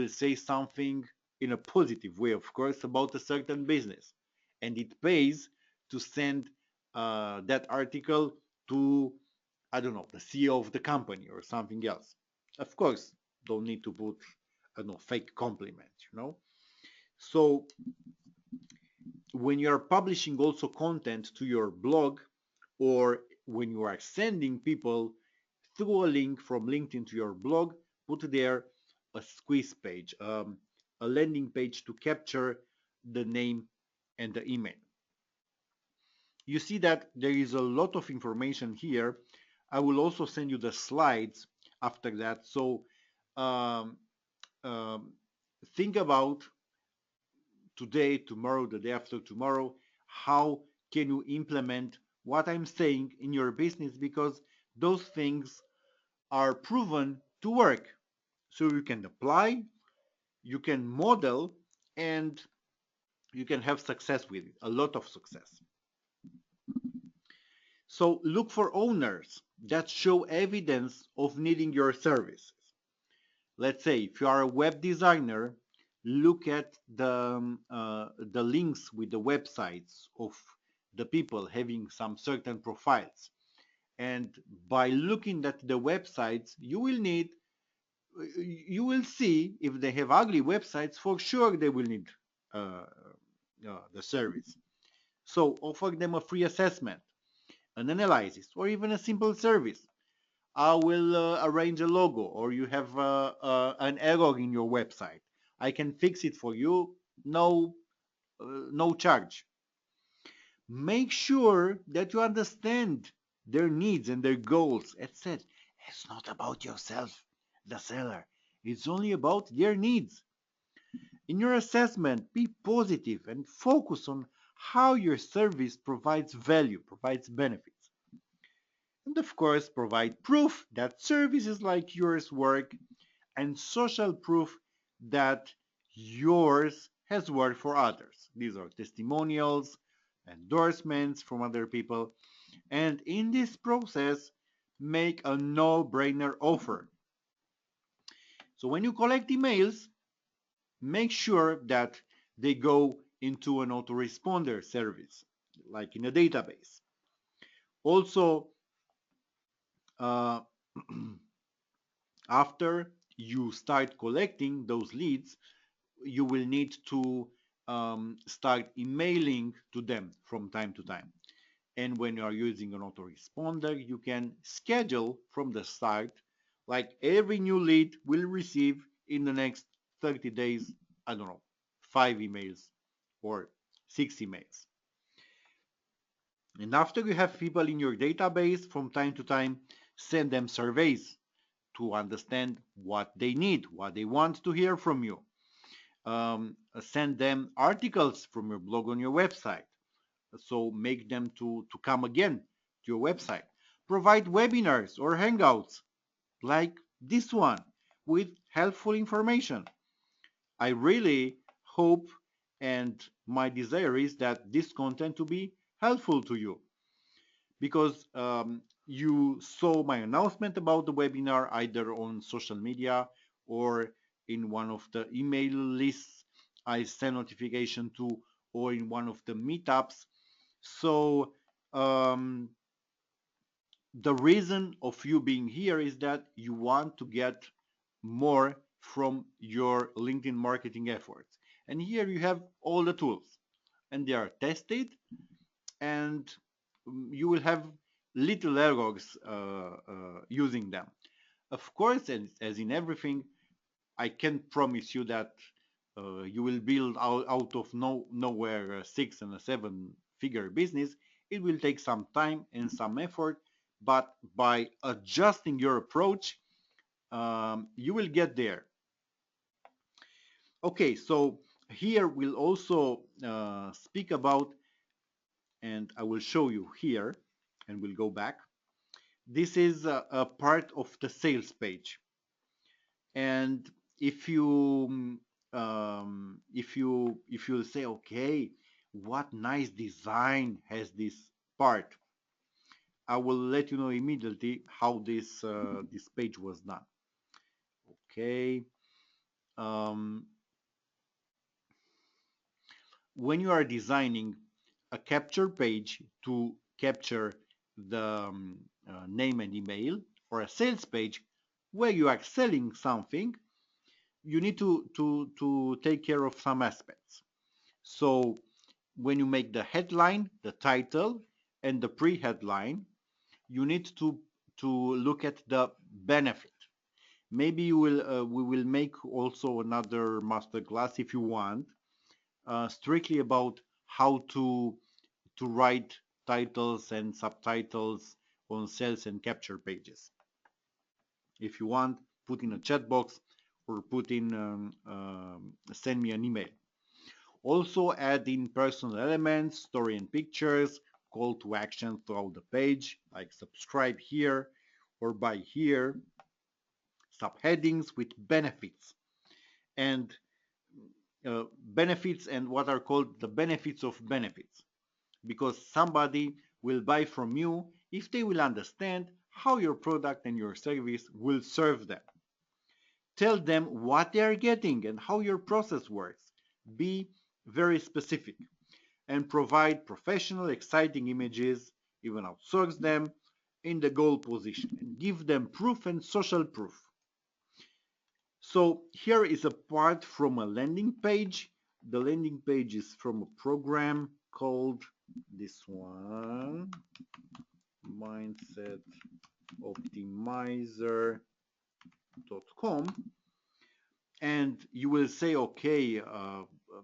say something in a positive way, of course, about a certain business, and it pays to send that article to, I don't know, the CEO of the company or something else. Of course, don't need to put, I don't know, fake compliments, you know. So when you are publishing also content to your blog, or when you are sending people through a link from LinkedIn to your blog, put there a squeeze page, a landing page to capture the name and the email. You see that there is a lot of information here. I will also send you the slides after that. So um, um, think about today, tomorrow, the day after tomorrow, how can you implement what I'm saying in your business, because those things are proven to work. So you can apply, you can model, and you can have success with it, a lot of success. So look for owners that show evidence of needing your services. Let's say if you are a web designer, look at the links with the websites of the people having some certain profiles. And by looking at the websites, you will see if they have ugly websites, for sure they will need uh, the service. So offer them a free assessment, an analysis, or even a simple service. I will arrange a logo, or you have an error in your website. I can fix it for you, no charge. Make sure that you understand their needs and their goals. As said, it's not about yourself, the seller. It's only about their needs. In your assessment, be positive and focus on how your service provides value, provides benefits. And of course, provide proof that services like yours work, and social proof that yours has worked for others. These are testimonials, endorsements from other people. And in this process, make a no-brainer offer. So when you collect emails, make sure that they go into an autoresponder service, like in a database. Also, uh, after you start collecting those leads, you will need to start emailing to them from time to time. And when you are using an autoresponder, you can schedule from the start, like every new lead will receive in the next 30 days, I don't know, 5 emails or 6 emails. And after you have people in your database, from time to time, send them surveys to understand what they need, what they want to hear from you. Send them articles from your blog on your website. So make them to come again to your website. Provide webinars or hangouts like this one with helpful information. I really hope, and my desire is that this content to be helpful to you, because you saw my announcement about the webinar either on social media or in one of the email lists I send notification to, or in one of the meetups. So the reason of you being here is that you want to get more from your LinkedIn marketing efforts. And here you have all the tools, and they are tested, and you will have little errors using them. Of course, as in everything, I can't promise you that you will build out of nowhere a 6 and a 7 figure business. It will take some time and some effort, but by adjusting your approach, You will get there. Okay, so here we'll also speak about, and I will show you here, and we'll go back. This is a part of the sales page, and if you if you say, okay, what nice design has this part, I will let you know immediately how this page was done. Okay. Um, when you are designing a capture page to capture the name and email, or a sales page where you are selling something, you need to take care of some aspects. So when you make the headline, the title, and the pre-headline, you need to look at the benefit. Maybe you will we will make also another masterclass if you want, strictly about how to write titles and subtitles on sales and capture pages. If you want, put in a chat box or put in send me an email. Also add in personal elements, story and pictures, call to action throughout the page, like subscribe here or buy here, subheadings with benefits and benefits and what are called the benefits of benefits, because somebody will buy from you if they will understand how your product and your service will serve them. Tell them what they are getting and how your process works. Be very specific and provide professional, exciting images, even outsource them in the goal position and give them proof and social proof. So here is a part from a landing page. The landing page is from a program called this one, mindsetoptimizer.com. And you will say, okay,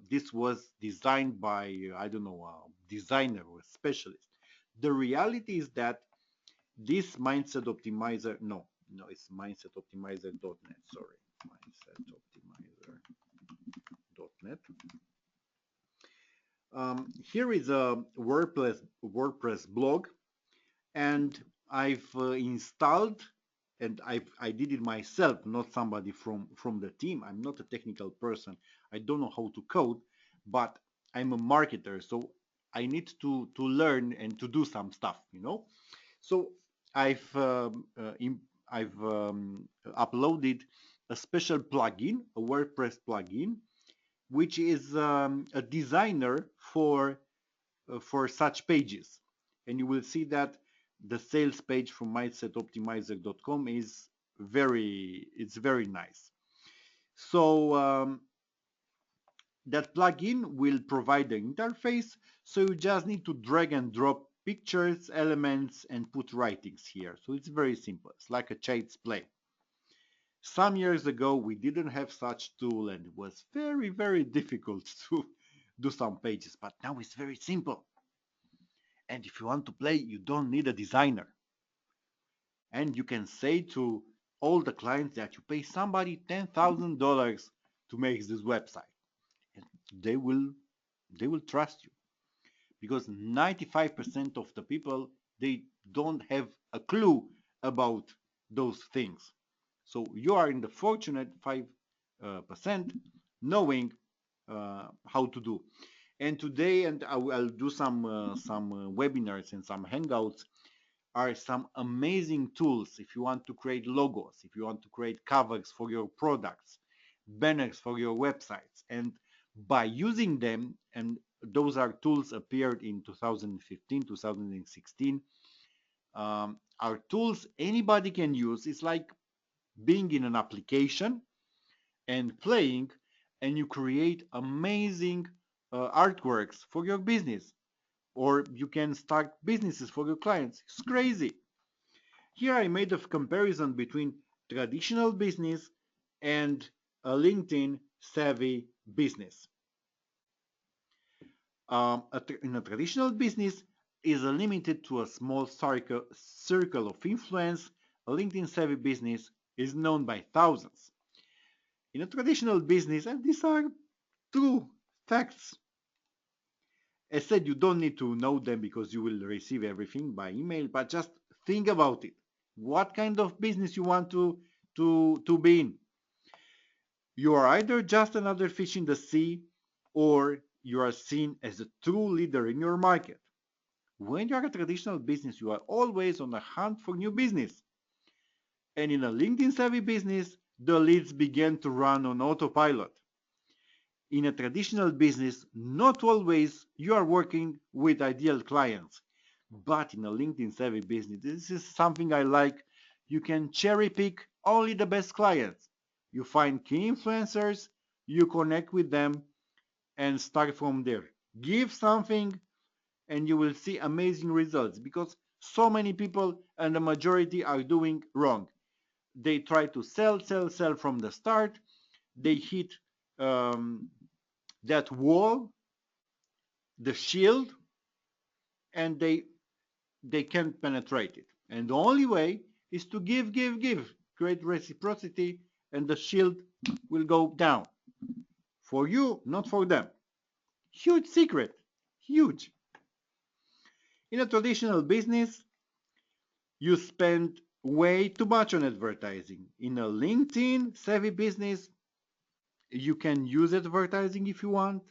this was designed by, I don't know, a designer or a specialist. The reality is that this mindset optimizer, no, it's mindsetoptimizer.net, sorry, mindsetoptimizer.net. Here is a WordPress blog, and I've installed, and I did it myself, not somebody from the team. I'm not a technical person. I don't know how to code, but I'm a marketer, so I need to learn and to do some stuff, you know. So I've I've uploaded a special plugin, a WordPress plugin, which is a designer for such pages. And you will see that the sales page from mindsetoptimizer.com is very nice. So that plugin will provide the interface, so you just need to drag and drop pictures, elements, and put writings here. So it's very simple. It's like a child's play. Some years ago, we didn't have such tool, and it was very difficult to do some pages, but now it's very simple. And if you want to play, you don't need a designer. And you can say to all the clients that you pay somebody $10,000 to make this website. And they will trust you, because 95% of the people, they don't have a clue about those things. So you are in the fortunate 5% knowing how to do. And today, and I'll do some webinars and some hangouts, are some amazing tools if you want to create logos, if you want to create covers for your products, banners for your websites. And by using them, and those are tools appeared in 2015, 2016, are tools anybody can use. It's like being in an application and playing, and you create amazing artworks for your business, or you can start businesses for your clients. It's crazy. Here I made a comparison between traditional business and a LinkedIn savvy business. In a traditional business is limited to a small circle of influence. A LinkedIn savvy business is known by thousands. In a traditional business, and these are true facts, as said, you don't need to know them because you will receive everything by email, but just think about it. What kind of business you want to be in? You are either just another fish in the sea, or you are seen as a true leader in your market. When you are a traditional business, you are always on the hunt for new business. And in a LinkedIn savvy business, the leads begin to run on autopilot. In a traditional business, not always you are working with ideal clients, but in a LinkedIn savvy business, this is something I like. You can cherry pick only the best clients. You find key influencers, you connect with them, and start from there. Give something, and you will see amazing results because so many people and the majority are doing wrong. They try to sell from the start. They hit um, that wall, the shield, and they can't penetrate it. And the only way is to give, create reciprocity, and the shield will go down for you, not for them. Huge secret, huge. In a traditional business, you spend way too much on advertising. In a LinkedIn savvy business, you can use advertising if you want,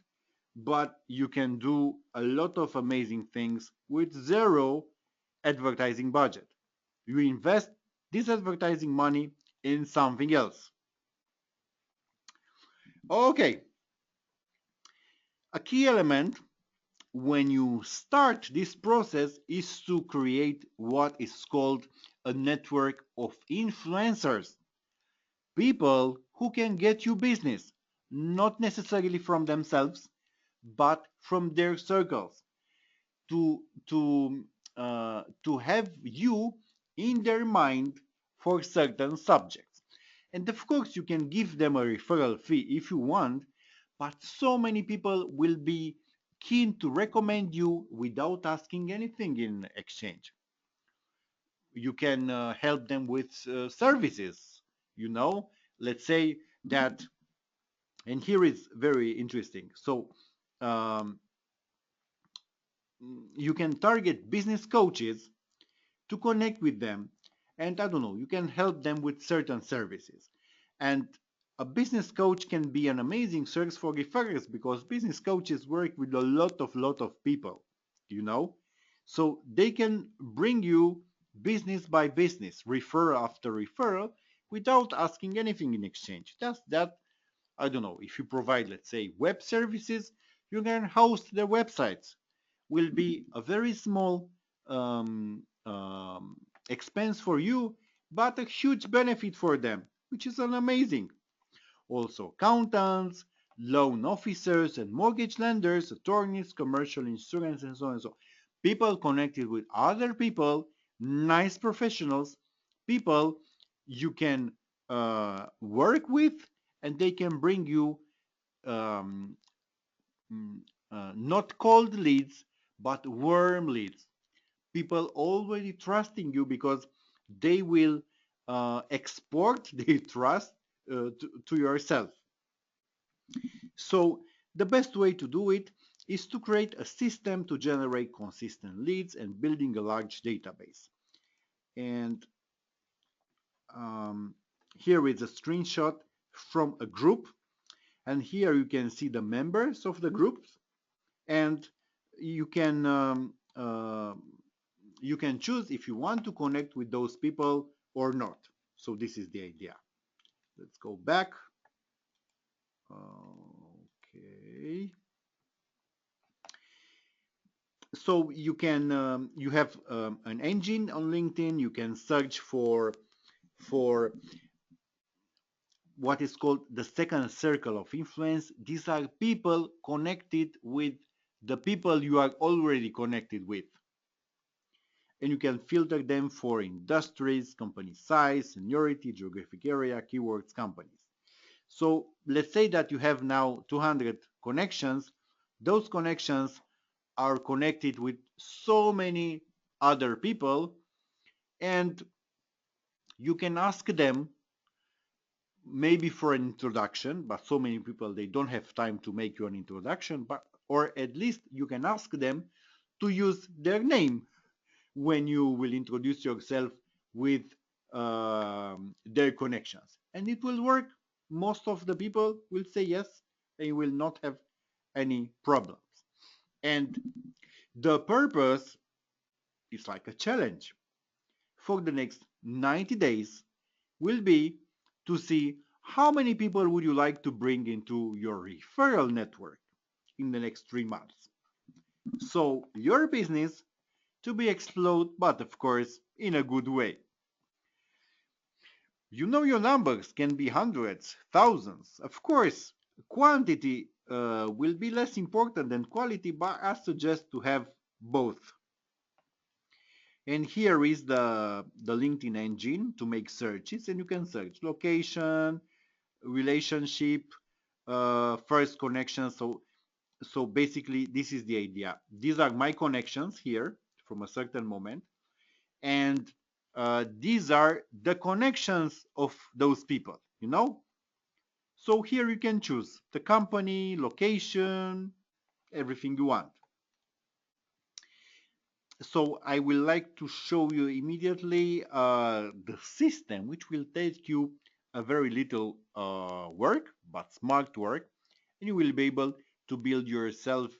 but you can do a lot of amazing things with zero advertising budget. You invest this advertising money in something else. Okay, a key element when you start this process is to create what is called a network of influencers, people who can get you business, not necessarily from themselves, but from their circles, to have you in their mind for certain subjects. And of course, you can give them a referral fee if you want, but so many people will be keen to recommend you without asking anything in exchange. You can help them with services, you know. Let's say that, and here is very interesting. So um, you can target business coaches to connect with them, and I don't know, you can help them with certain services. And a business coach can be an amazing source for referrals because business coaches work with a lot of people, you know, so they can bring you business by business, referral after referral, without asking anything in exchange. That's that. I don't know, if you provide, let's say, web services, you can host their websites. Will be a very small expense for you, but a huge benefit for them, which is an amazing. Also, accountants, loan officers, and mortgage lenders, attorneys, commercial insurance, and so on and so on. People connected with other people, nice professionals, people you can work with, and they can bring you um, not cold leads, but warm leads. People already trusting you because they will export their trust to yourself. So the best way to do it is to create a system to generate consistent leads and building a large database. And um, here is a screenshot from a group. And here you can see the members of the group, and you can you can choose if you want to connect with those people or not. So this is the idea. Let's go back. Okay. So you can you have an engine on LinkedIn. You can search for what is called the second circle of influence. These are people connected with the people you are already connected with. And you can filter them for industries, company size, seniority, geographic area, keywords, companies. So let's say that you have now 200 connections. Those connections are connected with so many other people, and you can ask them maybe for an introduction, but so many people, they don't have time to make you an introduction, but or at least you can ask them to use their name when you will introduce yourself with their connections, and it will work. Most of the people will say yes, and you will not have any problems. And the purpose is like a challenge for the next 90 days will be to see how many people would you like to bring into your referral network in the next 3 months. So your business to be explode, but of course in a good way. You know your numbers can be hundreds, thousands. Of course, quantity will be less important than quality, but I suggest to have both. And here is the LinkedIn engine to make searches, and you can search location, relationship, first connection. So basically, this is the idea. These are my connections here from a certain moment, and these are the connections of those people, you know? So here you can choose the company, location, everything you want. So I will like to show you immediately the system, which will take you a very little work, but smart work, and you will be able to build yourself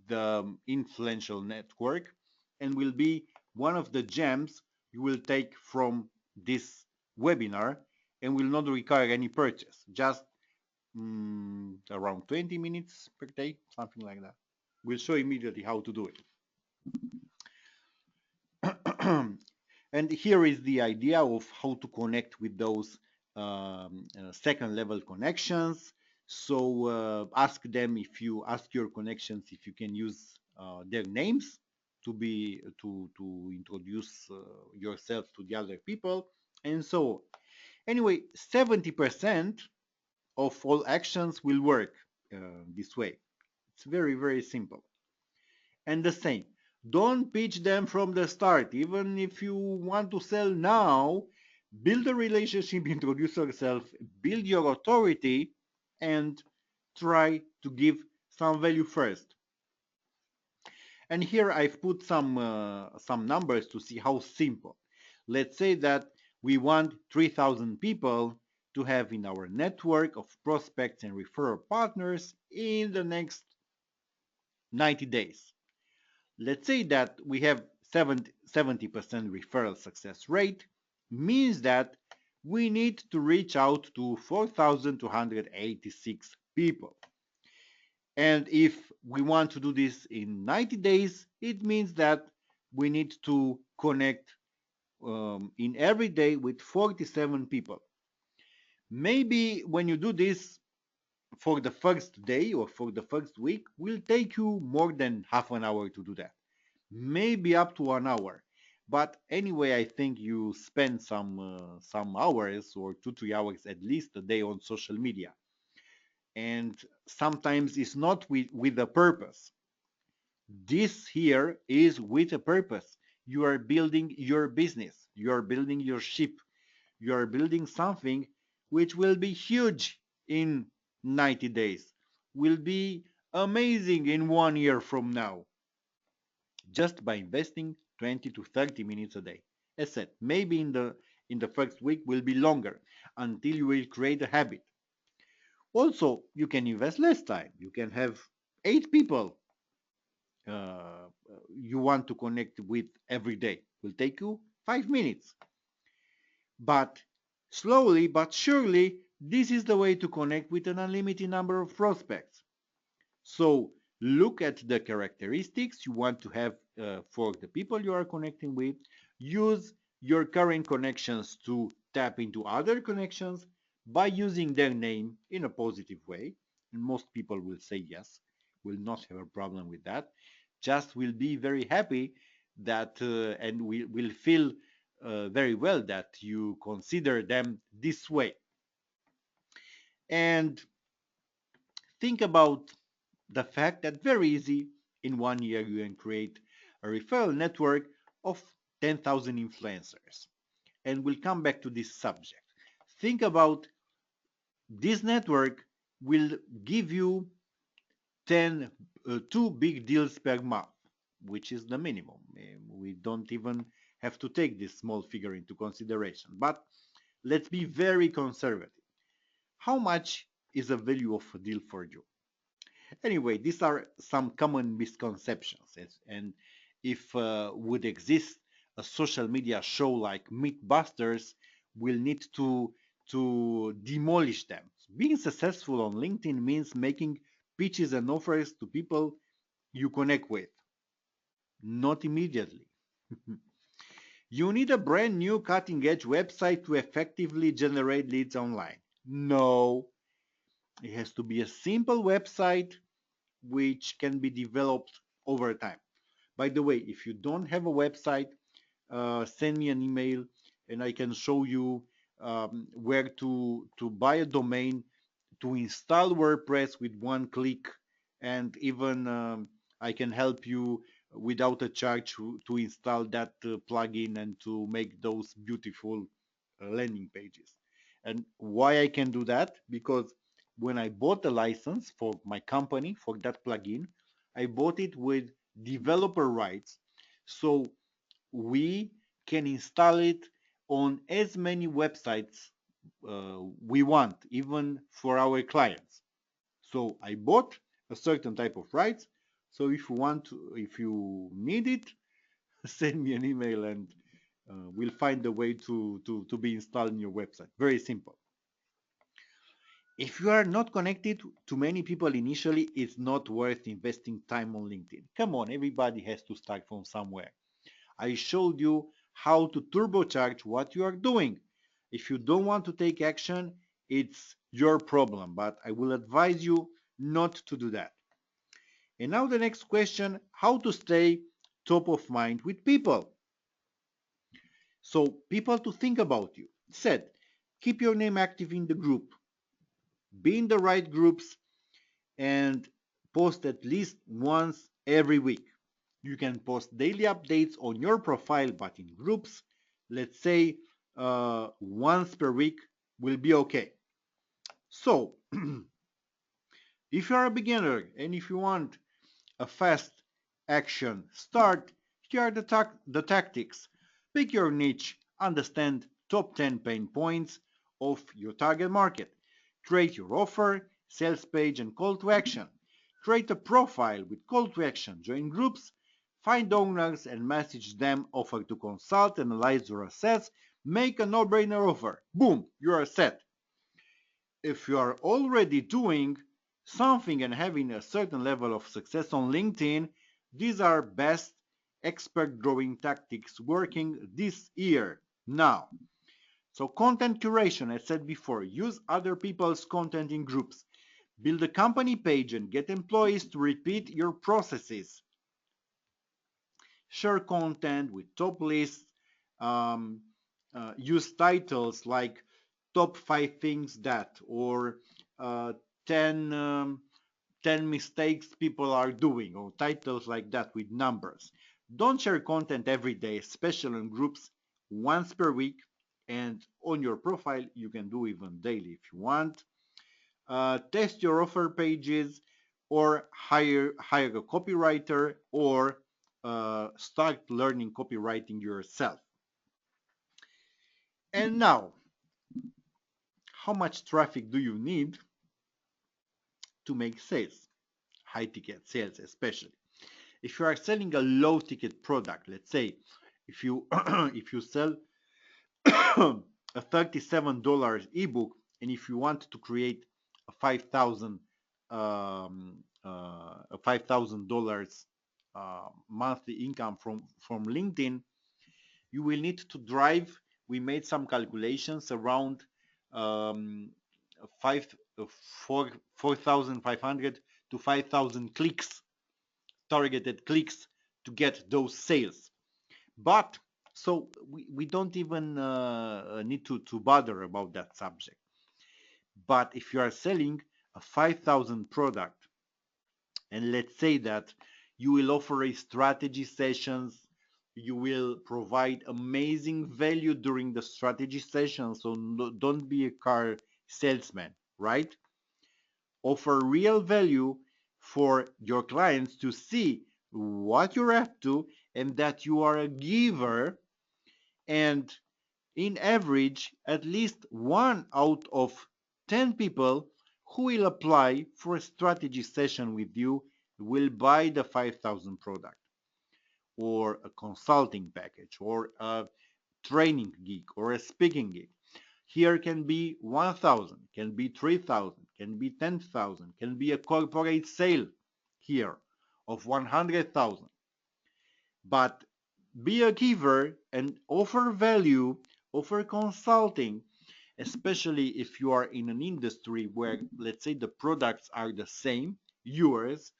the influential network, and will be one of the gems you will take from this webinar, and will not require any purchase, just around 20 minutes per day, something like that. We'll show immediately how to do it. And here is the idea of how to connect with those second level connections. So ask them, if you ask your connections, if you can use their names to introduce yourself to the other people, and so on. Anyway, 70% of all actions will work this way. It's very, very simple. And the same, don't pitch them from the start. Even if you want to sell now, build a relationship, introduce yourself, build your authority, and try to give some value first. And here I've put some numbers to see how simple. Let's say that we want 3,000 people to have in our network of prospects and referral partners in the next 90 days. Let's say that we have 70% referral success rate, means that we need to reach out to 4,286 people. And if we want to do this in 90 days, it means that we need to connect in every day with 47 people. Maybe when you do this for the first day or for the first week, will take you more than half an hour to do that. Maybe up to an hour. But anyway, I think you spend some hours or 2-3 hours at least a day on social media, and sometimes it's not with a purpose. This here is with a purpose. You are building your business, you are building your ship, you are building something which will be huge in 90 days, will be amazing in 1 year from now, just by investing 20 to 30 minutes a day. As said, maybe in the first week will be longer until you will create a habit. Also, you can invest less time. You can have 8 people you want to connect with every day. Will take you 5 minutes. But slowly but surely, this is the way to connect with an unlimited number of prospects. So look at the characteristics you want to have for the people you are connecting with. Use your current connections to tap into other connections by using their name in a positive way. And most people will say yes, will not have a problem with that. Just will be very happy that and will feel very well that you consider them this way. And think about the fact that very easy, in 1 year you can create a referral network of 10,000 influencers. And we'll come back to this subject. Think about This network will give you 10, 2 big deals per month, which is the minimum. We don't even have to take this small figure into consideration. But let's be very conservative. How much is the value of a deal for you? Anyway, these are some common misconceptions. And if would exist a social media show like Mythbusters, we'll need to demolish them. Being successful on LinkedIn means making pitches and offers to people you connect with, not immediately. You need a brand new cutting edge website to effectively generate leads online. No, it has to be a simple website which can be developed over time. By the way, if you don't have a website, send me an email and I can show you where to buy a domain, to install WordPress with one click, and even I can help you without a charge to install that plugin and to make those beautiful landing pages. And why I can do that? Because when I bought the license for my company for that plugin, I bought it with developer rights. So we can install it on as many websites we want, even for our clients. So I bought a certain type of rights. So if you want to, if you need it, send me an email and we'll find a way to be installed in your website. Very simple. If you are not connected to many people initially, it's not worth investing time on LinkedIn. Come on, everybody has to start from somewhere. I showed you how to turbocharge what you are doing. If you don't want to take action, it's your problem, but I will advise you not to do that. And now the next question, how to stay top of mind with people. So people to think about you. Said, keep your name active in the group, be in the right groups, and post at least once every week. You can post daily updates on your profile, but in groups, let's say once per week will be okay. So, if you are a beginner and if you want a fast action start, here are the tactics. Pick your niche, understand top 10 pain points of your target market. Create your offer, sales page, and call to action. Create a profile with call to action. Join groups, find owners and message them, offer to consult, analyze or assess, make a no-brainer offer. Boom, you are set. If you are already doing something and having a certain level of success on LinkedIn, these are best expert growing tactics working this year now. So content curation, I said before, use other people's content in groups. Build a company page and get employees to repeat your processes. Share content with top lists. Um, Use titles like top 5 things that or uh, 10, 10 mistakes people are doing or titles like that with numbers. Don't share content every day, especially in groups, once per week, and on your profile you can do even daily if you want. Test your offer pages or hire a copywriter or start learning copywriting yourself. And now, how much traffic do you need to make sales? High ticket sales especially. If you are selling a low ticket product, let's say if you if you sell a $37 ebook and if you want to create a 5,000 a $5,000 monthly income from LinkedIn, you will need to drive. We made some calculations around um, five, 4,500 to 5,000 clicks, targeted clicks to get those sales. But so we don't even need to bother about that subject. But if you are selling a 5,000 product, and let's say that you will offer a strategy sessions, you will provide amazing value during the strategy session. So don't be a car salesman. right? Offer real value for your clients to see what you're up to and that you are a giver. And in average, at least 1 out of 10 people who will apply for a strategy session with you will buy the 5,000 product or a consulting package or a training gig or a speaking gig. Here can be 1,000, can be 3,000, can be 10,000, can be a corporate sale here of 100,000. But be a giver and offer value, offer consulting, especially if you are in an industry where, let's say, the products are the same, yours,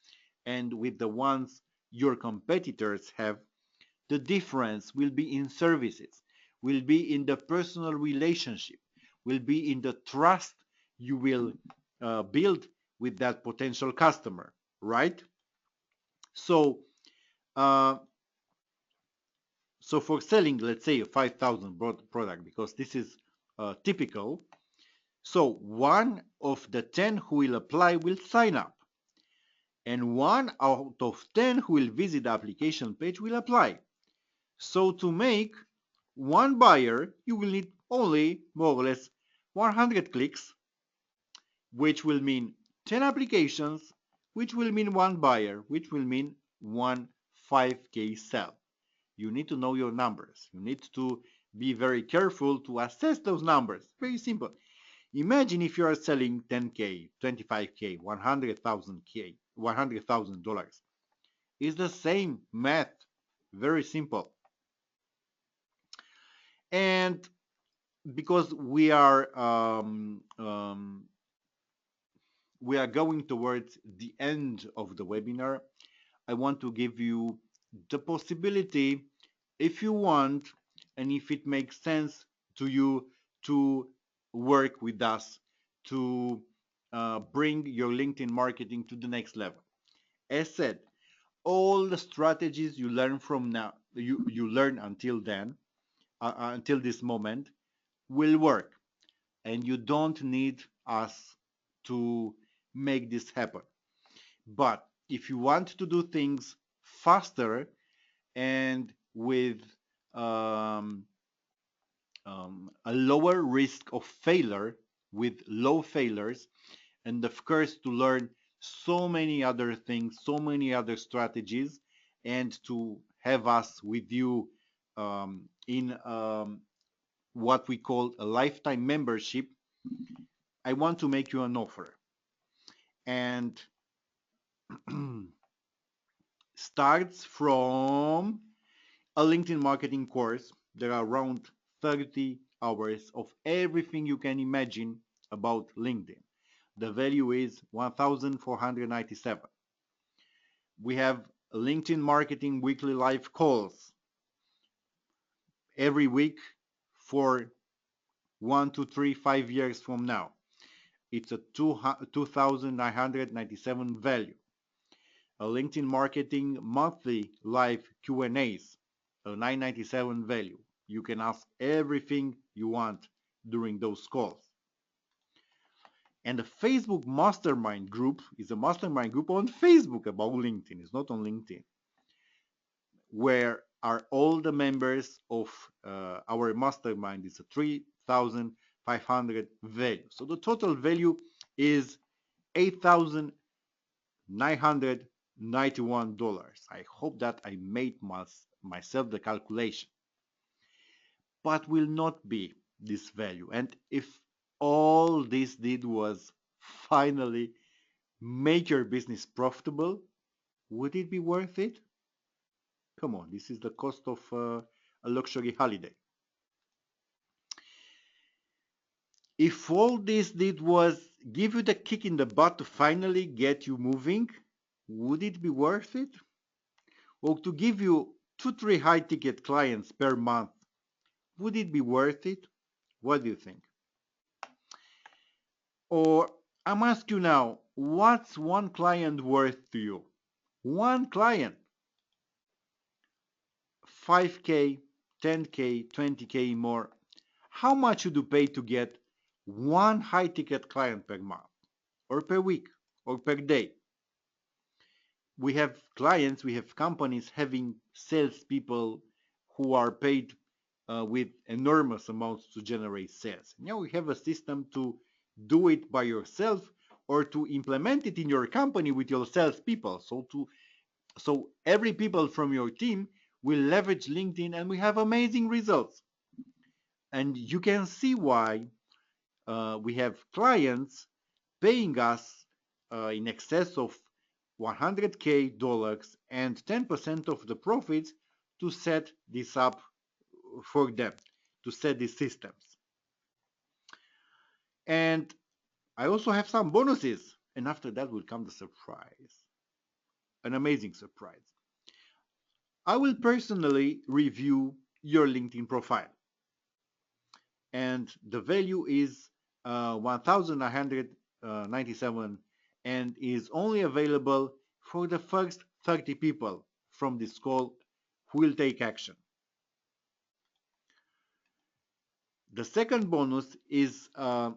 and with the ones your competitors have. The difference will be in services, will be in the personal relationship, will be in the trust you will build with that potential customer, right? So, uh, so for selling, let's say a 5,000 product, because this is typical. So 1 of the 10 who will apply will sign up, and 1 out of 10 who will visit the application page will apply. So to make one buyer, you will need only more or less 100 clicks, which will mean 10 applications, which will mean one buyer, which will mean one 5K sell. You need to know your numbers. You need to be very careful to assess those numbers. Very simple. Imagine if you are selling 10K, 25K, 100,000K, $100,000. It's the same math. Very simple. And because we are going towards the end of the webinar, I want to give you the possibility, if you want, and if it makes sense to you, to work with us to bring your LinkedIn marketing to the next level. As said, all the strategies you learn from now, you learn until then, until this moment, will work, and you don't need us to make this happen. But if you want to do things faster and with um, a lower risk of failure, with low failures, and of course to learn so many other things, so many other strategies, and to have us with you in what we call a lifetime membership, I want to make you an offer. And starts from a LinkedIn marketing course. There are around 30 hours of everything you can imagine about LinkedIn. The value is 1,497. We have LinkedIn marketing weekly live calls every week for 1 to 3, 5 years from now. It's a 2,997 value. A LinkedIn marketing monthly live Q&As, a 997 value. You can ask everything you want during those calls. And the Facebook mastermind group is a mastermind group on Facebook about LinkedIn. It's not on LinkedIn, where are all the members of our mastermind. Is a 3,500 value. So the total value is $8,991. I hope that I made myself the calculation. But will not be this value. And if all this did was finally make your business profitable, would it be worth it? Come on, this is the cost of a luxury holiday. If all this did was give you the kick in the butt to finally get you moving, would it be worth it? Or to give you 2, 3 high ticket clients per month, would it be worth it? What do you think? Or I'm asking you now, what's one client worth to you? One client. 5K, 10K, 20K more. How much would you pay to get one high-ticket client per month, or per week, or per day. We have clients, we have companies having salespeople who are paid with enormous amounts to generate sales. Now we have a system to do it by yourself or to implement it in your company with your salespeople. So every people from your team will leverage LinkedIn and we have amazing results. And you can see why we have clients paying us in excess of $100K and 10% of the profits to set this up for them, to set these systems. And I also have some bonuses. And after that will come the surprise, an amazing surprise. I will personally review your LinkedIn profile. And the value is 1,997 and is only available for the first 30 people from this call who will take action. The second bonus is a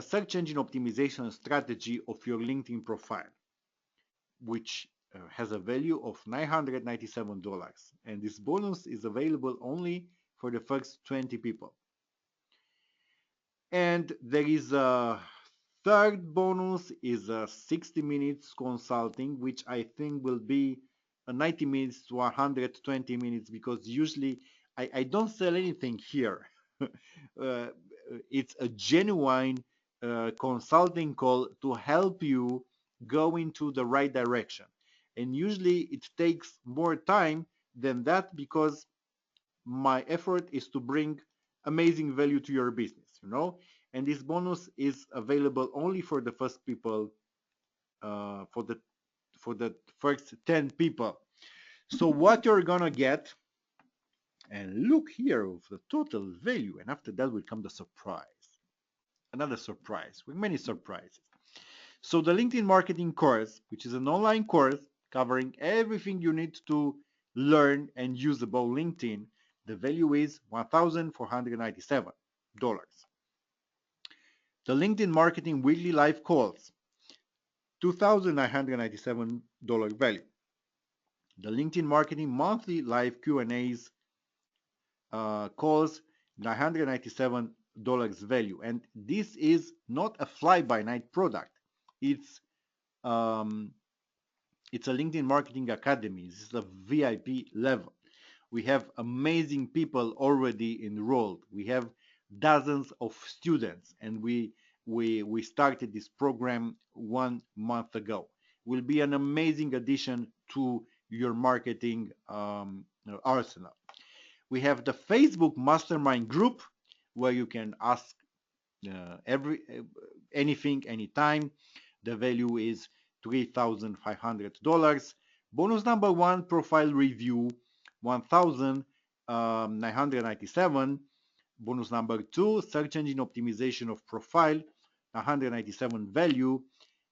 search engine optimization strategy of your LinkedIn profile, which has a value of $997. And this bonus is available only for the first 20 people. And there is a third bonus is a 60 minutes consulting, which I think will be a 90 minutes to 120 minutes because usually I don't sell anything here. It's a genuine consulting call to help you go into the right direction. And usually it takes more time than that because my effort is to bring amazing value to your business, and this bonus is available only for the first people, for the first 10 people. So what you're gonna get, and look here of the total value, and after that will come the surprise, another surprise with many surprises. So the LinkedIn marketing course, which is an online course covering everything you need to learn and use about LinkedIn, the value is $1,497. The LinkedIn marketing weekly live calls, $2,997 value. The LinkedIn marketing monthly live Q&As calls, $997 value. And this is not a fly-by-night product. It's a LinkedIn Marketing Academy. This is a VIP level. We have amazing people already enrolled. We have dozens of students, and we started this program 1 month ago. Will be an amazing addition to your marketing arsenal. We have the Facebook Mastermind group where you can ask anything, anytime. The value is $3,500. Bonus number 1, profile review, 1,997. Bonus number 2, search engine optimization of profile, 197 value,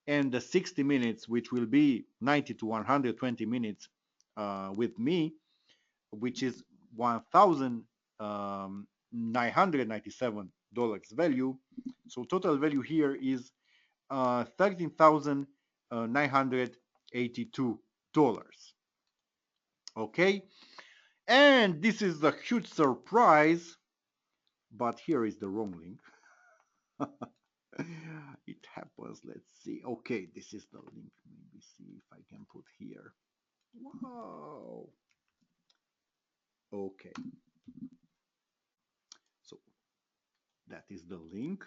and the 60 minutes, which will be 90 to 120 minutes with me, which is $1,997 value. So total value here is $13,982. Okay, and this is a huge surprise, but here is the wrong link. It happens. Let's see. Okay, this is the link. Maybe see if I can put here. Wow. Okay. So that is the link.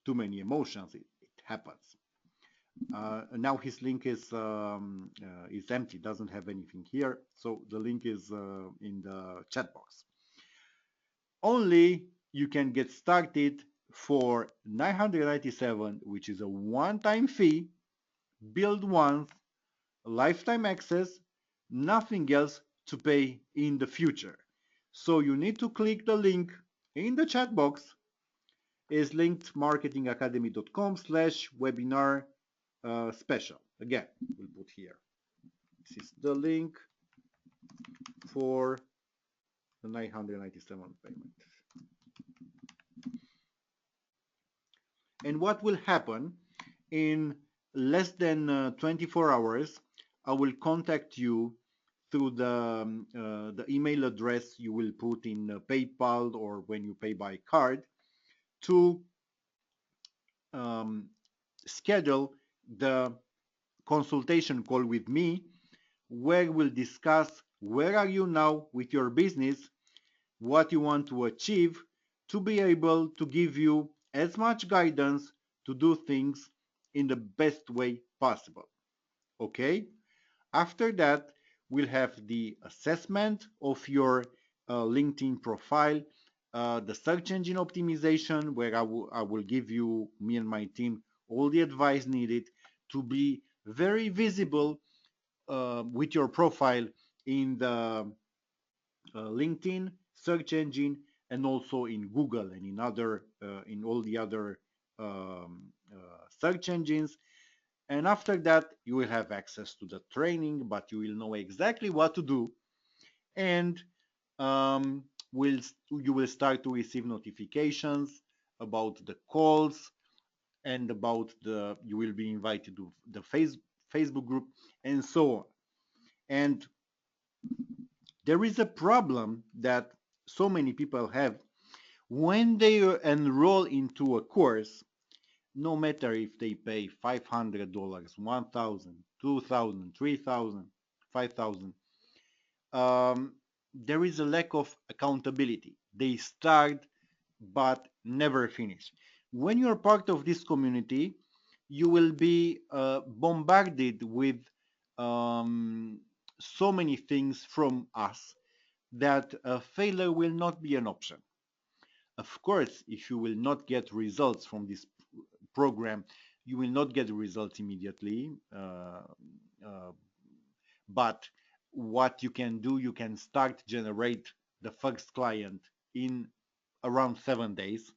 Too many emotions. It happens. Now his link is empty. Doesn't have anything here. So the link is in the chat box. Only you can get started for $997, which is a one-time fee, build once, lifetime access, nothing else to pay in the future. So you need to click the link in the chat box. Is linked marketingacademy.com/webinar special. Again, we'll put here. This is the link for the 997 payment. And what will happen in less than 24 hours, I will contact you through the email address you will put in PayPal or when you pay by card to um, schedule the consultation call with me where we'll discuss where are you now with your business, what you want to achieve to be able to give you as much guidance to do things in the best way possible. Okay? After that, we'll have the assessment of your LinkedIn profile, the search engine optimization, where I will give you, me and my team, all the advice needed to be very visible with your profile in the LinkedIn search engine and also in Google and in all the other search engines. And after that, you will have access to the training, but you will know exactly what to do. And um, will you will start to receive notifications about the calls and about the you will be invited to the Facebook group and so on. And there is a problem that so many people have when they enroll into a course, no matter if they pay $500, 1,000, 2,000, 3,000, 5,000, there is a lack of accountability. They start but never finish. When you're part of this community, you will be bombarded with um, so many things from us that failure will not be an option. Of course, if you will not get results from this program, you will not get results immediately. Uh, but what you can do, you can start generate the first client in around 7 days.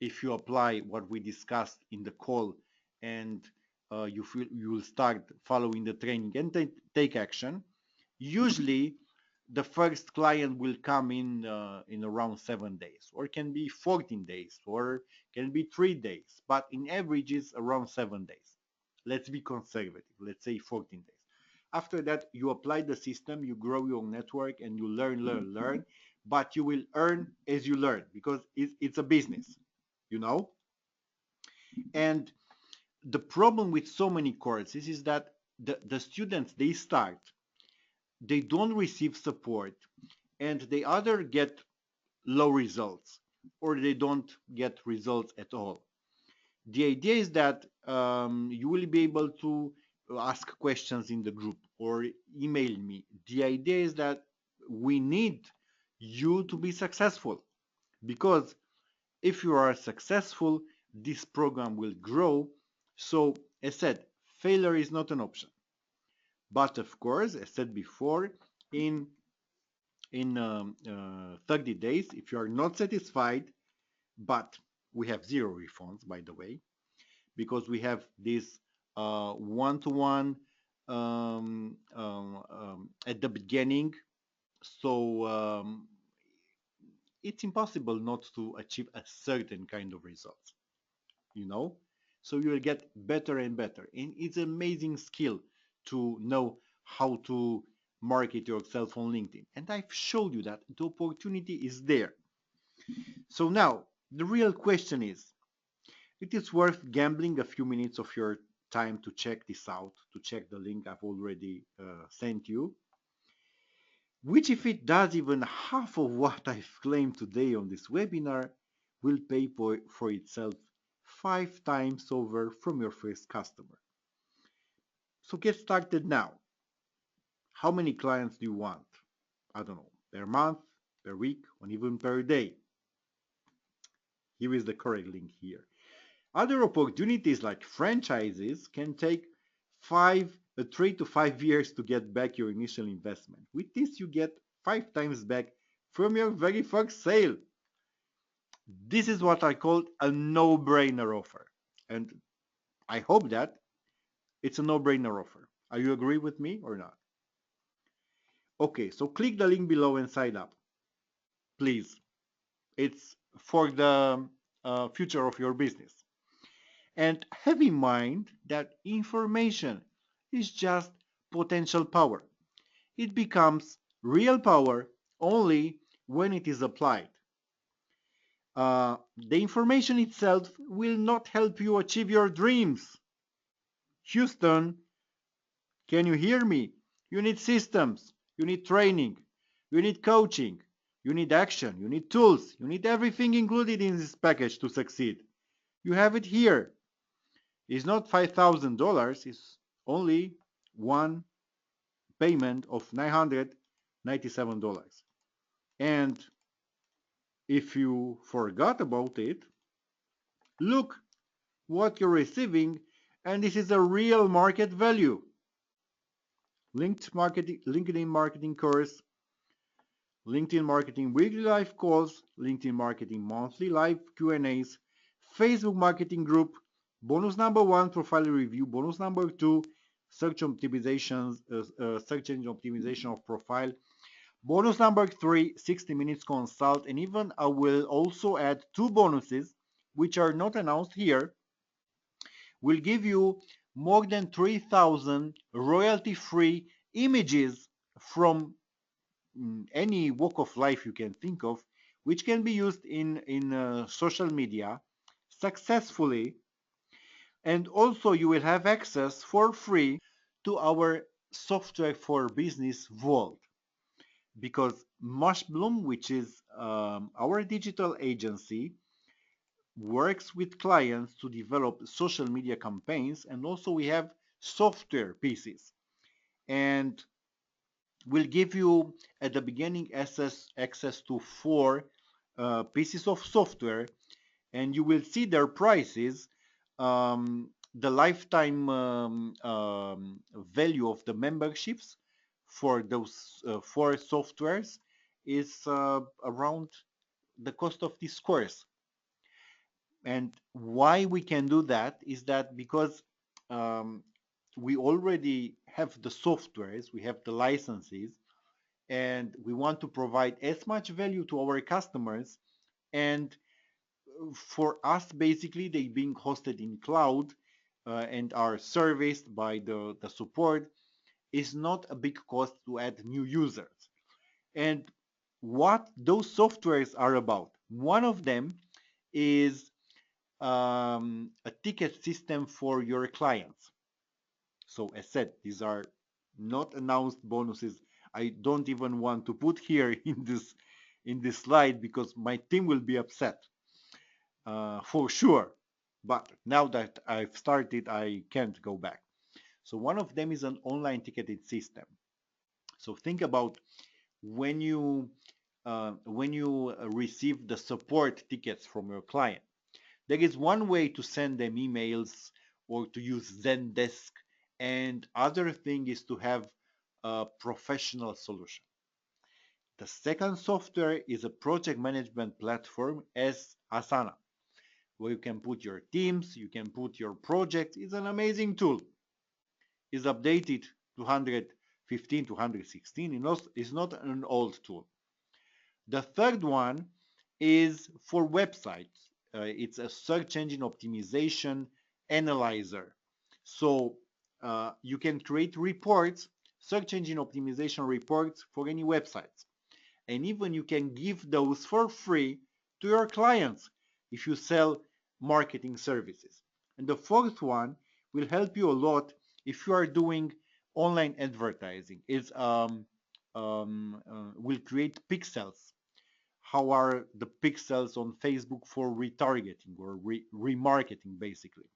If you apply what we discussed in the call and you will start following the training and take action, usually the first client will come in around 7 days, or can be 14 days, or can be 3 days, but in average is around 7 days. Let's be conservative. Let's say 14 days. After that, you apply the system, you grow your network, and you learn. But you will earn as you learn because it's a business, you know. And the problem with so many courses is that the students they start, they don't receive support, and they either get low results or they don't get results at all. The idea is that you will be able to ask questions in the group or email me. The idea is that we need you to be successful, because if you are successful, this program will grow. So, as said, failure is not an option. But of course, as said before, in 30 days, if you are not satisfied, but we have zero refunds, by the way, because we have this one-to-one at the beginning. So it's impossible not to achieve a certain kind of results, you know? So you will get better and better. And it's an amazing skill to know how to market yourself on LinkedIn. And I've showed you that the opportunity is there. So now the real question is, it is worth gambling a few minutes of your time to check this out, to check the link I've already sent you, which if it does even half of what I've claimed today on this webinar, will pay for itself 5 times over from your first customer. So get started now. How many clients do you want? I don't know, per month, per week, or even per day? Here is the correct link here. Other opportunities like franchises can take 3 to 5 years to get back your initial investment. With this, you get 5 times back from your very first sale. This is what I call a no-brainer offer. And I hope that it's a no-brainer offer. Are you agree with me or not? Okay, so click the link below and sign up, please. It's for the future of your business. And have in mind that information is just potential power. It becomes real power only when it is applied. The information itself will not help you achieve your dreams. Houston, can you hear me? You need systems, you need training, you need coaching, you need action, you need tools, you need everything included in this package to succeed. You have it here. It's not $5,000, it's only one payment of $997. And if you forgot about it, look what you're receiving, and this is a real market value. LinkedIn marketing course, LinkedIn marketing weekly live calls, LinkedIn marketing monthly live Q&As, Facebook marketing group, bonus number 1 profile review, bonus number 2 search optimizations, search engine optimization of profile, bonus number 3 60 minutes consult, and even I will also add 2 bonuses which are not announced here. Will give you more than 3,000 royalty-free images from any walk of life you can think of, which can be used in social media successfully. And also you will have access for free to our software for business vault, because Mushbloom, which is our digital agency, works with clients to develop social media campaigns, and also we have software pieces, and we'll give you at the beginning access to 4 pieces of software, and you will see their prices. The lifetime value of the memberships for those 4 softwares is around the cost of this course. And why we can do that is that because um, we already have the softwares, we have the licenses, and we want to provide as much value to our customers. And for us, basically, they being hosted in cloud and are serviced by the support is not a big cost to add new users. And what those softwares are about, one of them is a ticket system for your clients. So as said, these are not announced bonuses. I don't even want to put here in this slide because my team will be upset for sure. But now that I've started, I can't go back. So one of them is an online ticketing system. So think about when you receive the support tickets from your client. There is one way to send them emails or to use Zendesk, and other thing is to have a professional solution. The second software is a project management platform as Asana, where you can put your teams, you can put your projects. It's an amazing tool. It's updated to 115 to 116. It's not an old tool. The third one is for websites. It's a search engine optimization analyzer. So you can create reports, search engine optimization reports for any websites. And even you can give those for free to your clients if you sell marketing services. And the fourth one will help you a lot if you are doing online advertising. Will create pixels. How are the pixels on Facebook for retargeting or remarketing, basically?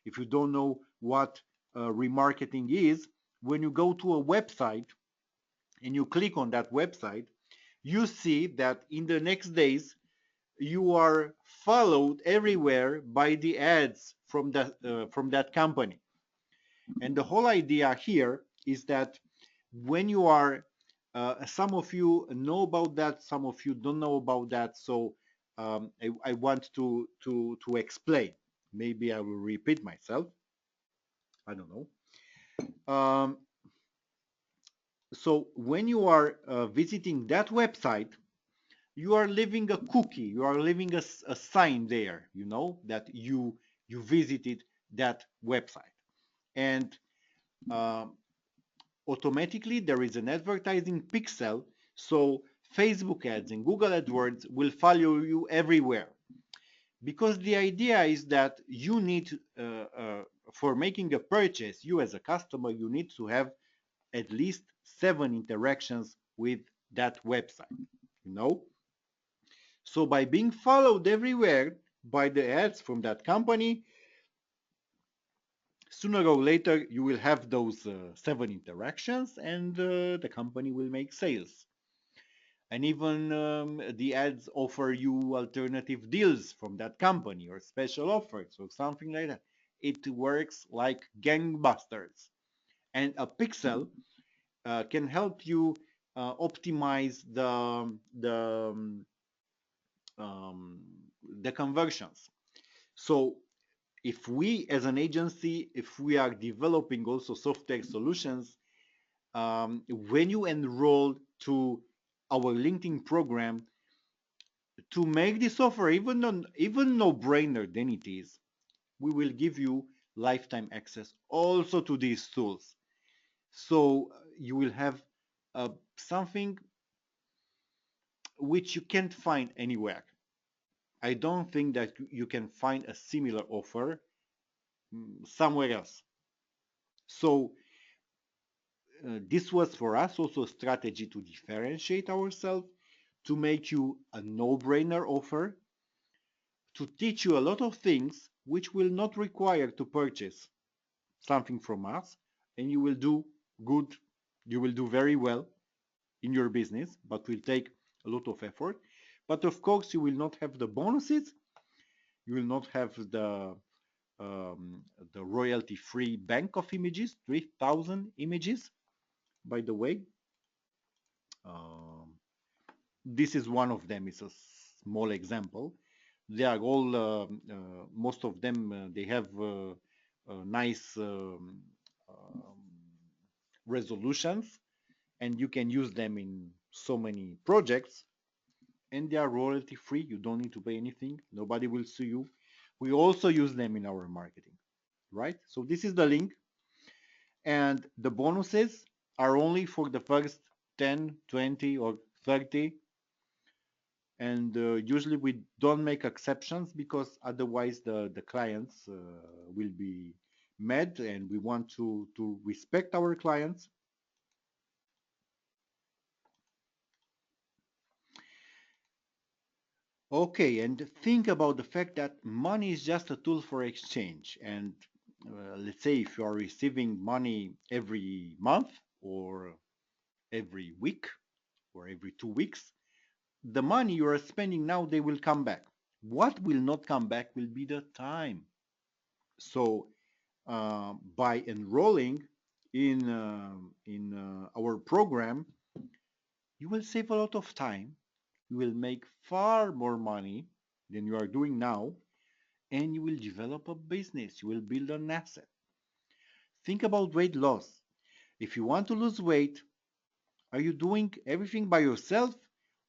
If you don't know what remarketing is, when you go to a website and you click on that website, you see that in the next days you are followed everywhere by the ads from that company. And the whole idea here is that when you are some of you know about that, some of you don't know about that. So I want to explain. Maybe I will repeat myself. I don't know. So when you are visiting that website, you are leaving a cookie, you are leaving a sign there, you know, that you visited that website. And uh, automatically there is an advertising pixel, so Facebook ads and Google AdWords will follow you everywhere. Because the idea is that you need, for making a purchase, you as a customer, you need to have at least 7 interactions with that website, you know? So by being followed everywhere by the ads from that company, sooner or later you will have those 7 interactions and the company will make sales. And even the ads offer you alternative deals from that company or special offers or something like that. It works like gangbusters. And a pixel can help you optimize um, the conversions. So if we as an agency, if we are developing also software solutions, when you enroll to our LinkedIn program, to make this offer even no-brainer than it is, we will give you lifetime access also to these tools. So you will have something which you can't find anywhere. I don't think that you can find a similar offer somewhere else. So this was for us also a strategy to differentiate ourselves, to make you a no-brainer offer, to teach you a lot of things which will not require to purchase something from us, and you will do good, you will do very well in your business, but will take a lot of effort. But of course, you will not have the bonuses, you will not have um, the royalty-free bank of images, 3,000 images, by the way. Um, this is one of them. It's a small example. They are all, most of them, they have nice resolutions, and you can use them in so many projects. And they are royalty free. You don't need to pay anything. Nobody will sue you. We also use them in our marketing, right? So this is the link, and the bonuses are only for the first 10, 20, or 30. And usually we don't make exceptions because otherwise the clients will be mad, and we want to respect our clients. Okay, and think about the fact that money is just a tool for exchange. And let's say if you are receiving money every month or every week or every 2 weeks, the money you are spending now, they will come back. What will not come back will be the time. So by enrolling in our program, you will save a lot of time. You will make far more money than you are doing now, and you will develop a business. You will build an asset. Think about weight loss. If you want to lose weight, are you doing everything by yourself,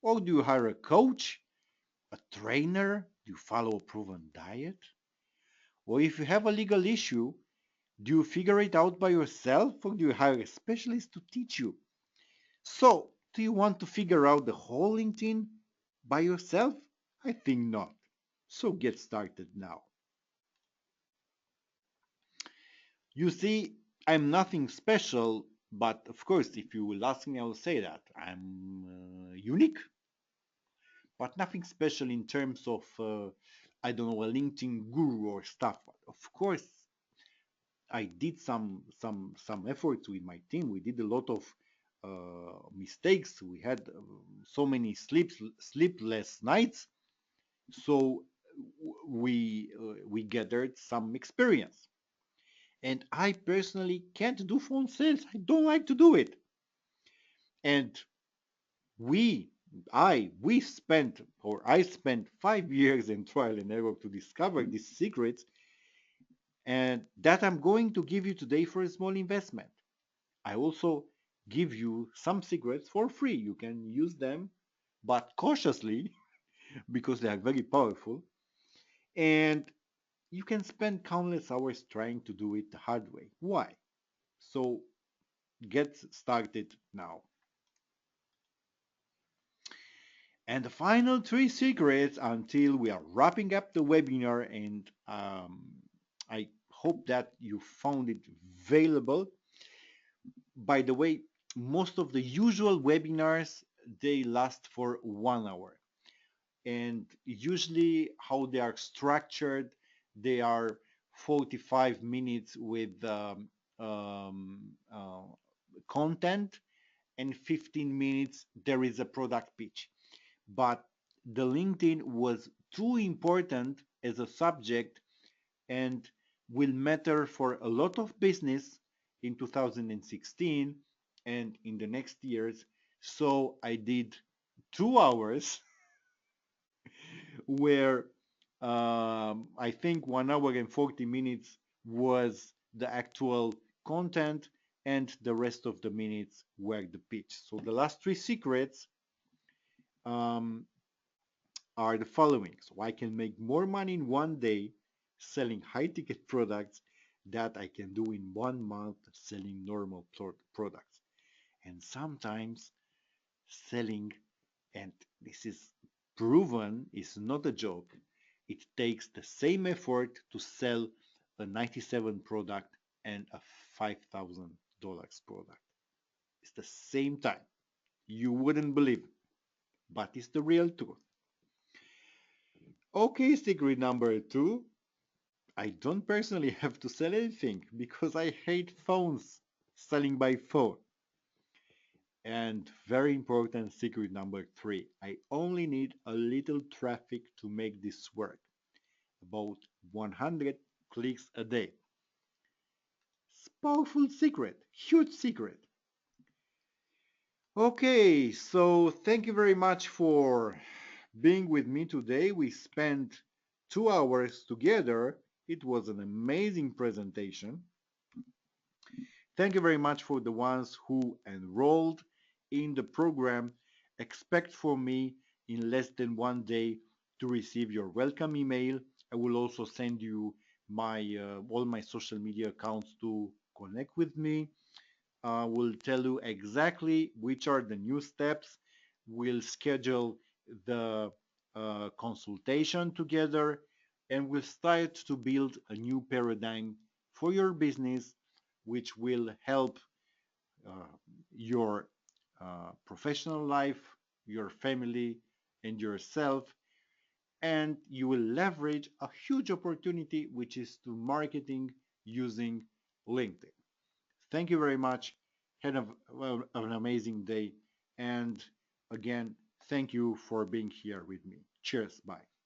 or do you hire a coach, a trainer? Do you follow a proven diet? Or if you have a legal issue, do you figure it out by yourself, or do you hire a specialist to teach you? So, do you want to figure out the whole LinkedIn by yourself? I think not. So get started now. You see, I'm nothing special, but of course, if you will ask me, I will say that I'm unique, but nothing special in terms of, I don't know, a LinkedIn guru or stuff. Of course, I did some efforts with my team. We did a lot of mistakes. We had so many sleepless nights. So we gathered some experience. And I personally can't do phone sales. I don't like to do it. And we, we spent, or I spent 5 years in trial and error to discover these secrets, and that I'm going to give you today for a small investment. I also give you some secrets for free. You can use them, but cautiously because they are very powerful. And you can spend countless hours trying to do it the hard way. Why? So get started now. And the final three secrets until we are wrapping up the webinar. And I hope that you found it valuable. By the way, most of the usual webinars, they last for 1 hour. And usually how they are structured, they are 45 minutes with content, and 15 minutes there is a product pitch. But the LinkedIn was too important as a subject and will matter for a lot of business in 2016 and in the next years. So I did 2 hours where I think 1 hour and 40 minutes was the actual content, and the rest of the minutes were the pitch. So the last three secrets um, are the following. So I can make more money in 1 day selling high ticket products that I can do in 1 month selling normal products. And sometimes selling, and this is proven, is not a joke. It takes the same effort to sell a 97 product and a $5,000 product. It's the same time. You wouldn't believe it, but it's the real truth. Okay, secret number two. I don't personally have to sell anything because I hate phones, selling by phone. And very important secret number three, I only need a little traffic to make this work. About 100 clicks a day. It's powerful secret, huge secret. Okay, so thank you very much for being with me today. We spent 2 hours together. It was an amazing presentation. Thank you very much for the ones who enrolled in the program. Expect from me in less than 1 day to receive your welcome email. I will also send you my all my social media accounts to connect with me. We'll tell you exactly which are the new steps. We'll schedule the consultation together, and we'll start to build a new paradigm for your business, which will help uh, your professional life, your family, and yourself. And you will leverage a huge opportunity, which is to marketing using LinkedIn. Thank you very much. Well, an amazing day. And again, thank you for being here with me. Cheers. Bye.